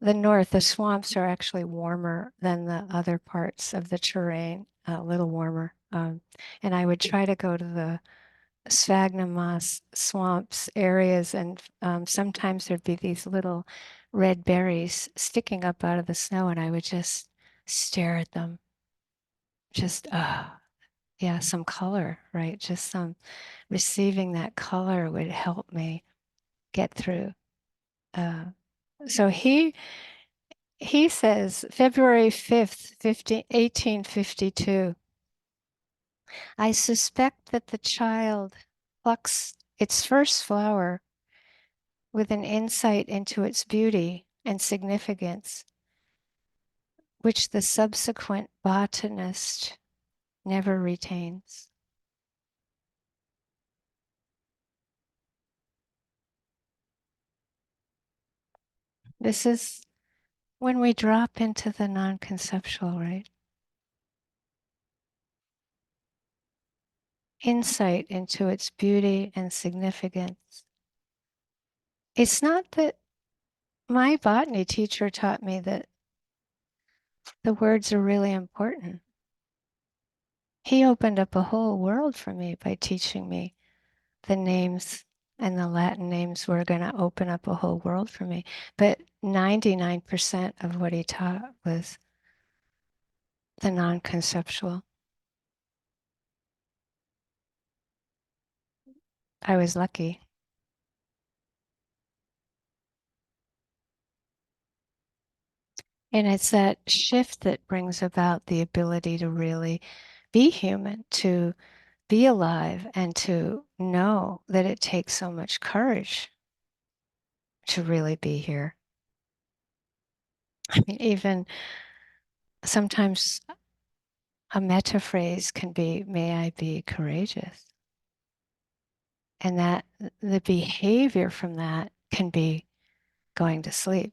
[SPEAKER 2] the north, the swamps are actually warmer than the other parts of the terrain, a little warmer. And I would try to go to the sphagnum moss swamps areas, and sometimes there'd be these little red berries sticking up out of the snow, and I would just stare at them. Just, yeah, some color, right? Just some receiving that color would help me get through. Uh, so he says February 5th, 1852, I suspect that the child plucks its first flower with an insight into its beauty and significance, which the subsequent botanist never retains. This is when we drop into the non-conceptual, right? Insight into its beauty and significance. It's not that my botany teacher taught me that the words are really important. He opened up a whole world for me by teaching me the names, and the Latin names were going to open up a whole world for me. But 99% of what he taught was the non-conceptual. I was lucky. And it's that shift that brings about the ability to really be human, to be alive, and to know that it takes so much courage to really be here. I mean, even sometimes a metta phrase can be, may I be courageous. And that the behavior from that can be going to sleep.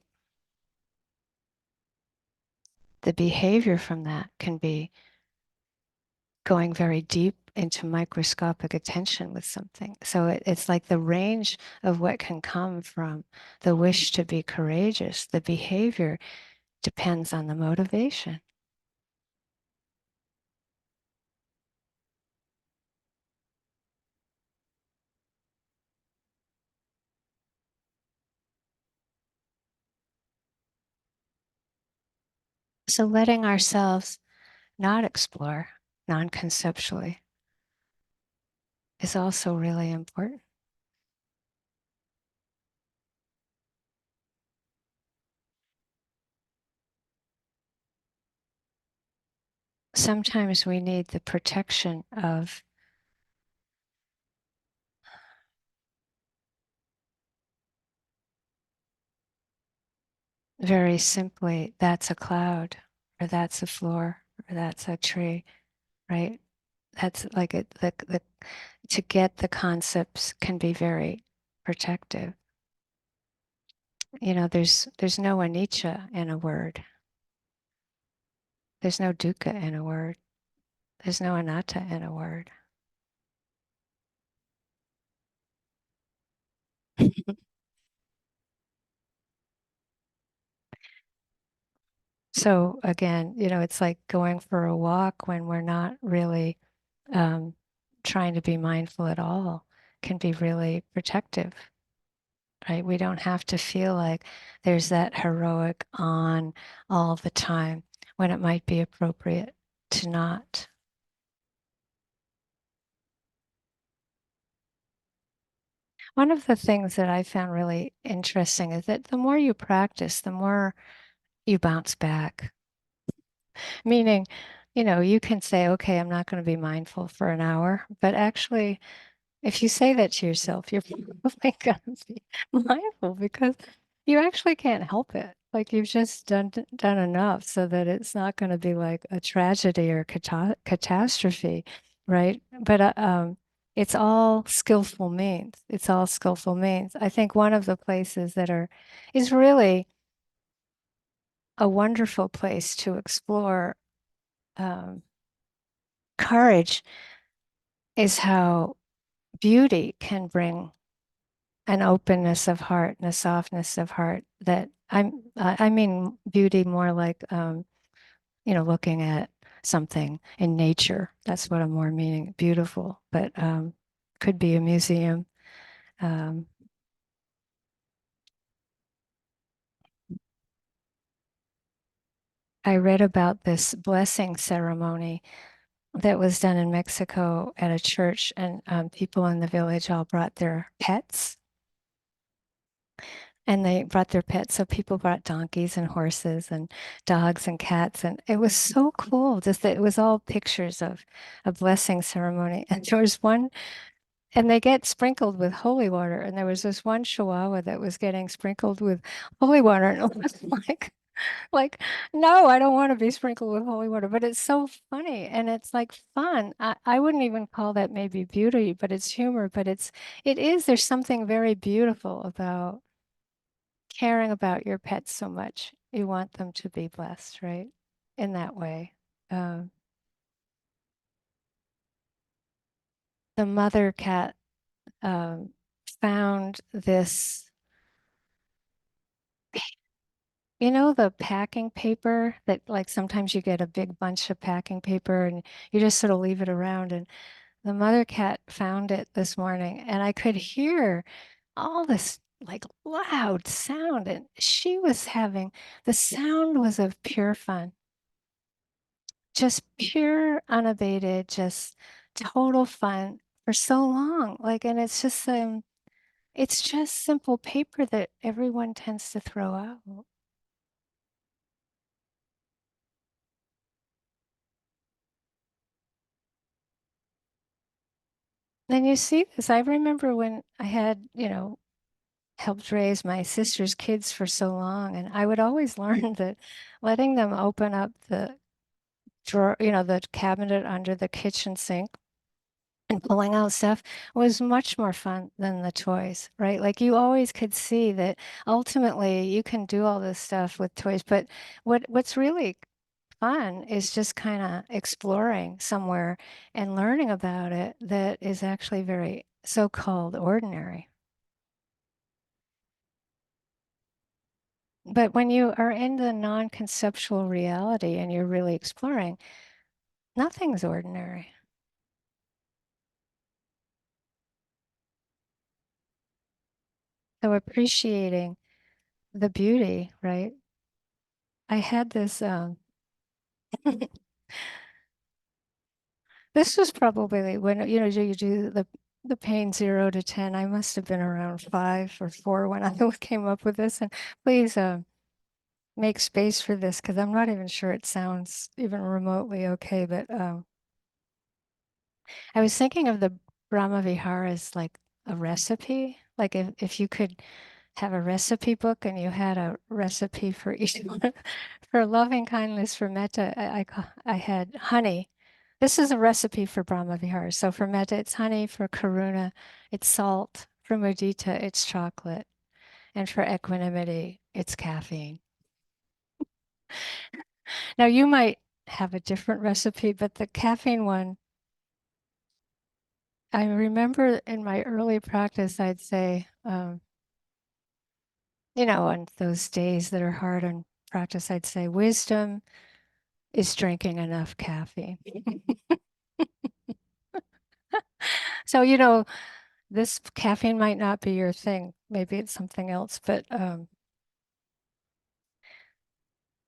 [SPEAKER 2] The behavior from that can be going very deep into microscopic attention with something. So it's like the range of what can come from the wish to be courageous. The behavior depends on the motivation. So letting ourselves not explore non-conceptually is also really important. Sometimes we need the protection of very simply, that's a cloud, or that's a floor, or that's a tree, right? That's like to get the concepts can be very protective. You know, there's no anicca in a word. There's no dukkha in a word. There's no anatta in a word. So again, you know, it's like going for a walk when we're not really um, trying to be mindful at all can be really protective, right? We don't have to feel like there's that heroic on all the time when it might be appropriate to not. One of the things that I found really interesting is that the more you practice, the more you bounce back. Meaning, you know, you can say, okay, I'm not going to be mindful for an hour, but actually, if you say that to yourself, you're probably going to be mindful because you actually can't help it. Like you've just done enough so that it's not going to be like a tragedy or catastrophe, right? But it's all skillful means. It's all skillful means. I think one of the places that is really a wonderful place to explore um, courage is how beauty can bring an openness of heart and a softness of heart that I mean beauty more like you know, looking at something in nature. That's what I'm more meaning, beautiful, but could be a museum. Um, I read about this blessing ceremony that was done in Mexico at a church, and people in the village all brought their pets. And they brought their pets. So people brought donkeys and horses and dogs and cats. And it was so cool. Just that it was all pictures of a blessing ceremony. And there was one, and they get sprinkled with holy water. And there was this one chihuahua that was getting sprinkled with holy water. And it was like, no, I don't want to be sprinkled with holy water. But it's so funny and it's like fun. I wouldn't even call that maybe beauty, but it's humor. But it is, there's something very beautiful about caring about your pets so much. You want them to be blessed, right? In that way. Um, the mother cat um, found this, the packing paper that like sometimes you get a big bunch of packing paper and you just sort of leave it around. And the mother cat found it this morning and I could hear all this like loud sound and she was having, the sound was of pure fun. Just pure, unabated, just total fun for so long. Like, and it's just simple paper that everyone tends to throw out. And you see this. I remember when I had, helped raise my sister's kids for so long, and I would always learn that letting them open up the drawer, the cabinet under the kitchen sink and pulling out stuff was much more fun than the toys, right? Like you always could see that ultimately you can do all this stuff with toys, but what's really fun is just kind of exploring somewhere and learning about it that is actually very so-called ordinary. But when you are in the non-conceptual reality and you're really exploring, nothing's ordinary. So appreciating the beauty, right? I had this this was probably when you do the pain 0 to 10. I must have been around 5 or 4 when I came up with this. And please make space for this because I'm not even sure it sounds even remotely okay. But I was thinking of the Brahma Vihara as like a recipe. Like if you could have a recipe book and you had a recipe for each one, for loving kindness, for metta, I had honey. This is a recipe for Brahma Vihara. So for metta, it's honey. For karuna, it's salt. For mudita, it's chocolate. And for equanimity, it's caffeine. Now you might have a different recipe, but the caffeine one, I remember in my early practice, I'd say, on those days that are hard on practice, I'd say, wisdom is drinking enough caffeine. So, this caffeine might not be your thing. Maybe it's something else, but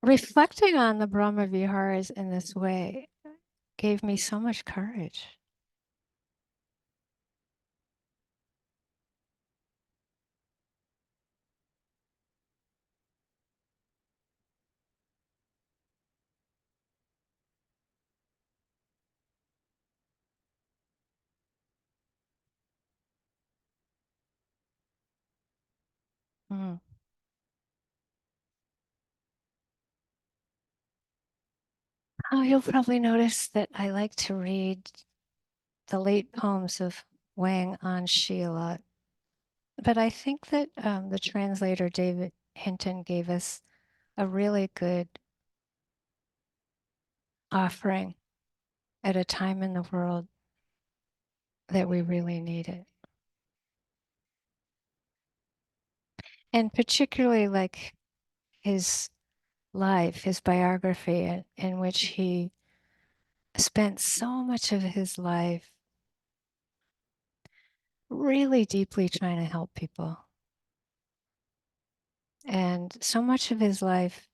[SPEAKER 2] reflecting on the Brahma Viharas in this way gave me so much courage. Mm. Oh, you'll probably notice that I like to read the late poems of Wang Anshi a lot. But I think that the translator David Hinton gave us a really good offering at a time in the world that we really need it. And particularly like his life, his biography, in which he spent so much of his life really deeply trying to help people. And so much of his life,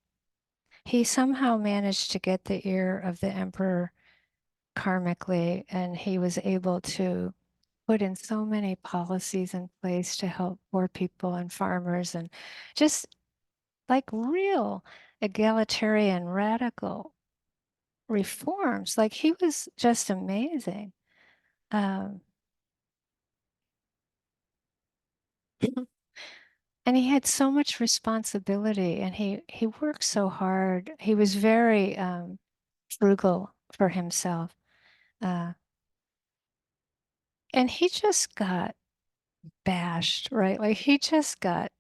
[SPEAKER 2] he somehow managed to get the ear of the emperor karmically, and he was able to put in so many policies in place to help poor people and farmers and just like real egalitarian radical reforms. Like he was just amazing. Um, and he had so much responsibility and he worked so hard. He was very frugal for himself. Uh, and he just got bashed, right? Like he just got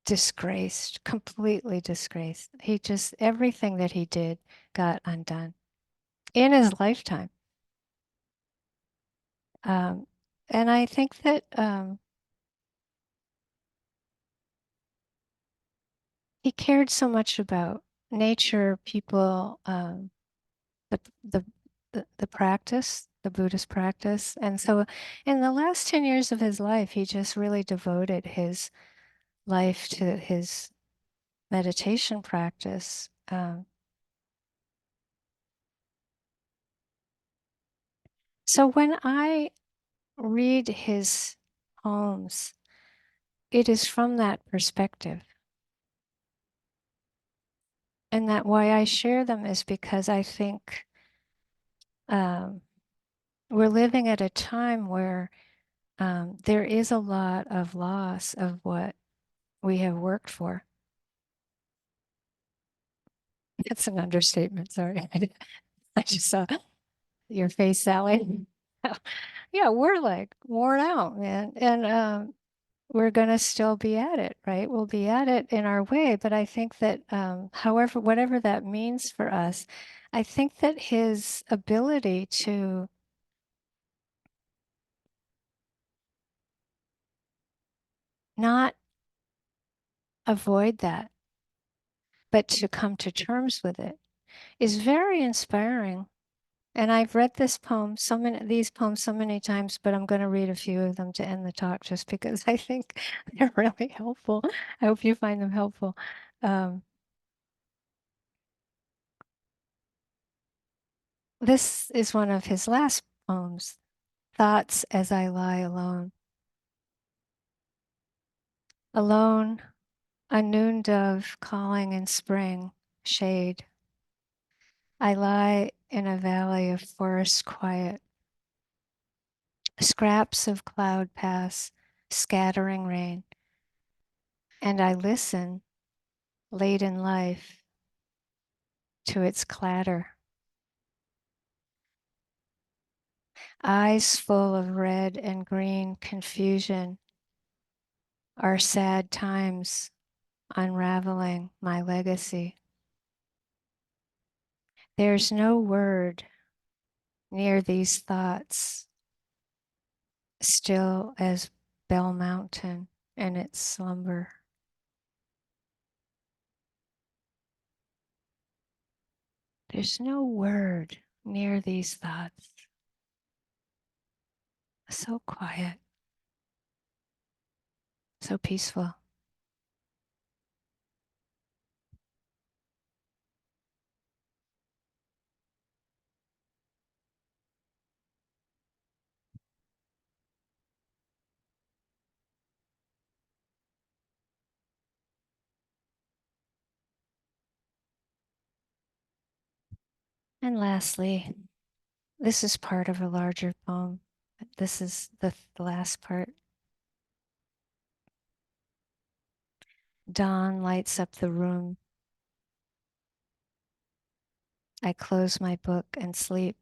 [SPEAKER 2] disgraced, completely disgraced. He just, everything that he did got undone in his lifetime. Um, and I think that he cared so much about nature, people, the, the, the practice, the Buddhist practice. And so in the last 10 years of his life, he just really devoted his life to his meditation practice. So when I read his poems, it is from that perspective. And that why I share them is because I think um, we're living at a time where there is a lot of loss of what we have worked for. That's an understatement. Sorry. I just saw your face, Sally. Yeah, we're like worn out, man. And we're going to still be at it, right? We'll be at it in our way. But I think that, however, whatever that means for us, I think that his ability to not avoid that, but to come to terms with it is very inspiring. And I've read this poem, these poems so many times, but I'm going to read a few of them to end the talk just because I think they're really helpful. I hope you find them helpful. Um, this is one of his last poems, Thoughts as I Lie Alone. Alone, a noon dove calling in spring, shade. I lie in a valley of forest quiet. Scraps of cloud pass, scattering rain, and I listen late in life to its clatter. Eyes full of red and green confusion are sad times unraveling my legacy. There's no word near these thoughts, still as Bell Mountain in its slumber. There's no word near these thoughts. So quiet, so peaceful. And lastly, this is part of a larger poem. This is the last part. Dawn lights up the room. I close my book and sleep,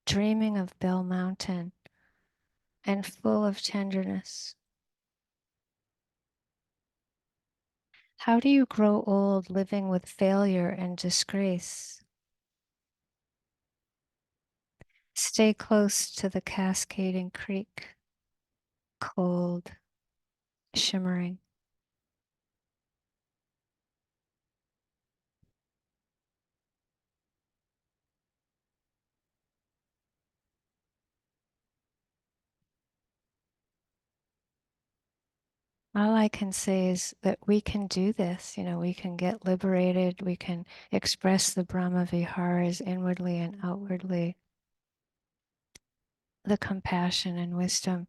[SPEAKER 2] dreaming of Bell Mountain and full of tenderness. How do you grow old living with failure and disgrace? Stay close to the cascading creek, cold, shimmering. All I can say is that we can do this. We can get liberated. We can express the Brahma Viharas inwardly and outwardly. the compassion and wisdom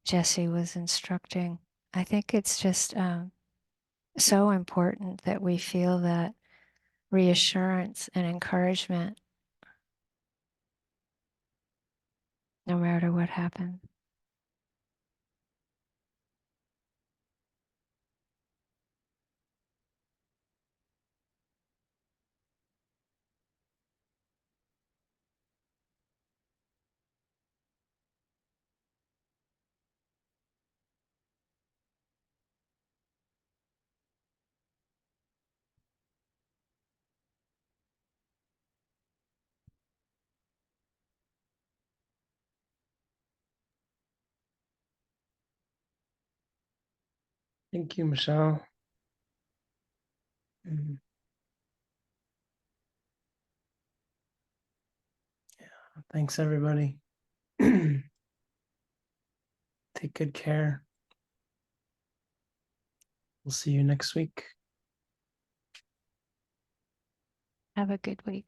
[SPEAKER 2] Jesse was instructing. I think it's just so important that we feel that reassurance and encouragement no matter what happens.
[SPEAKER 1] Thank you, Michelle. Mhm. Thanks, everybody. Take good care. We'll see you next week.
[SPEAKER 2] Have a good week.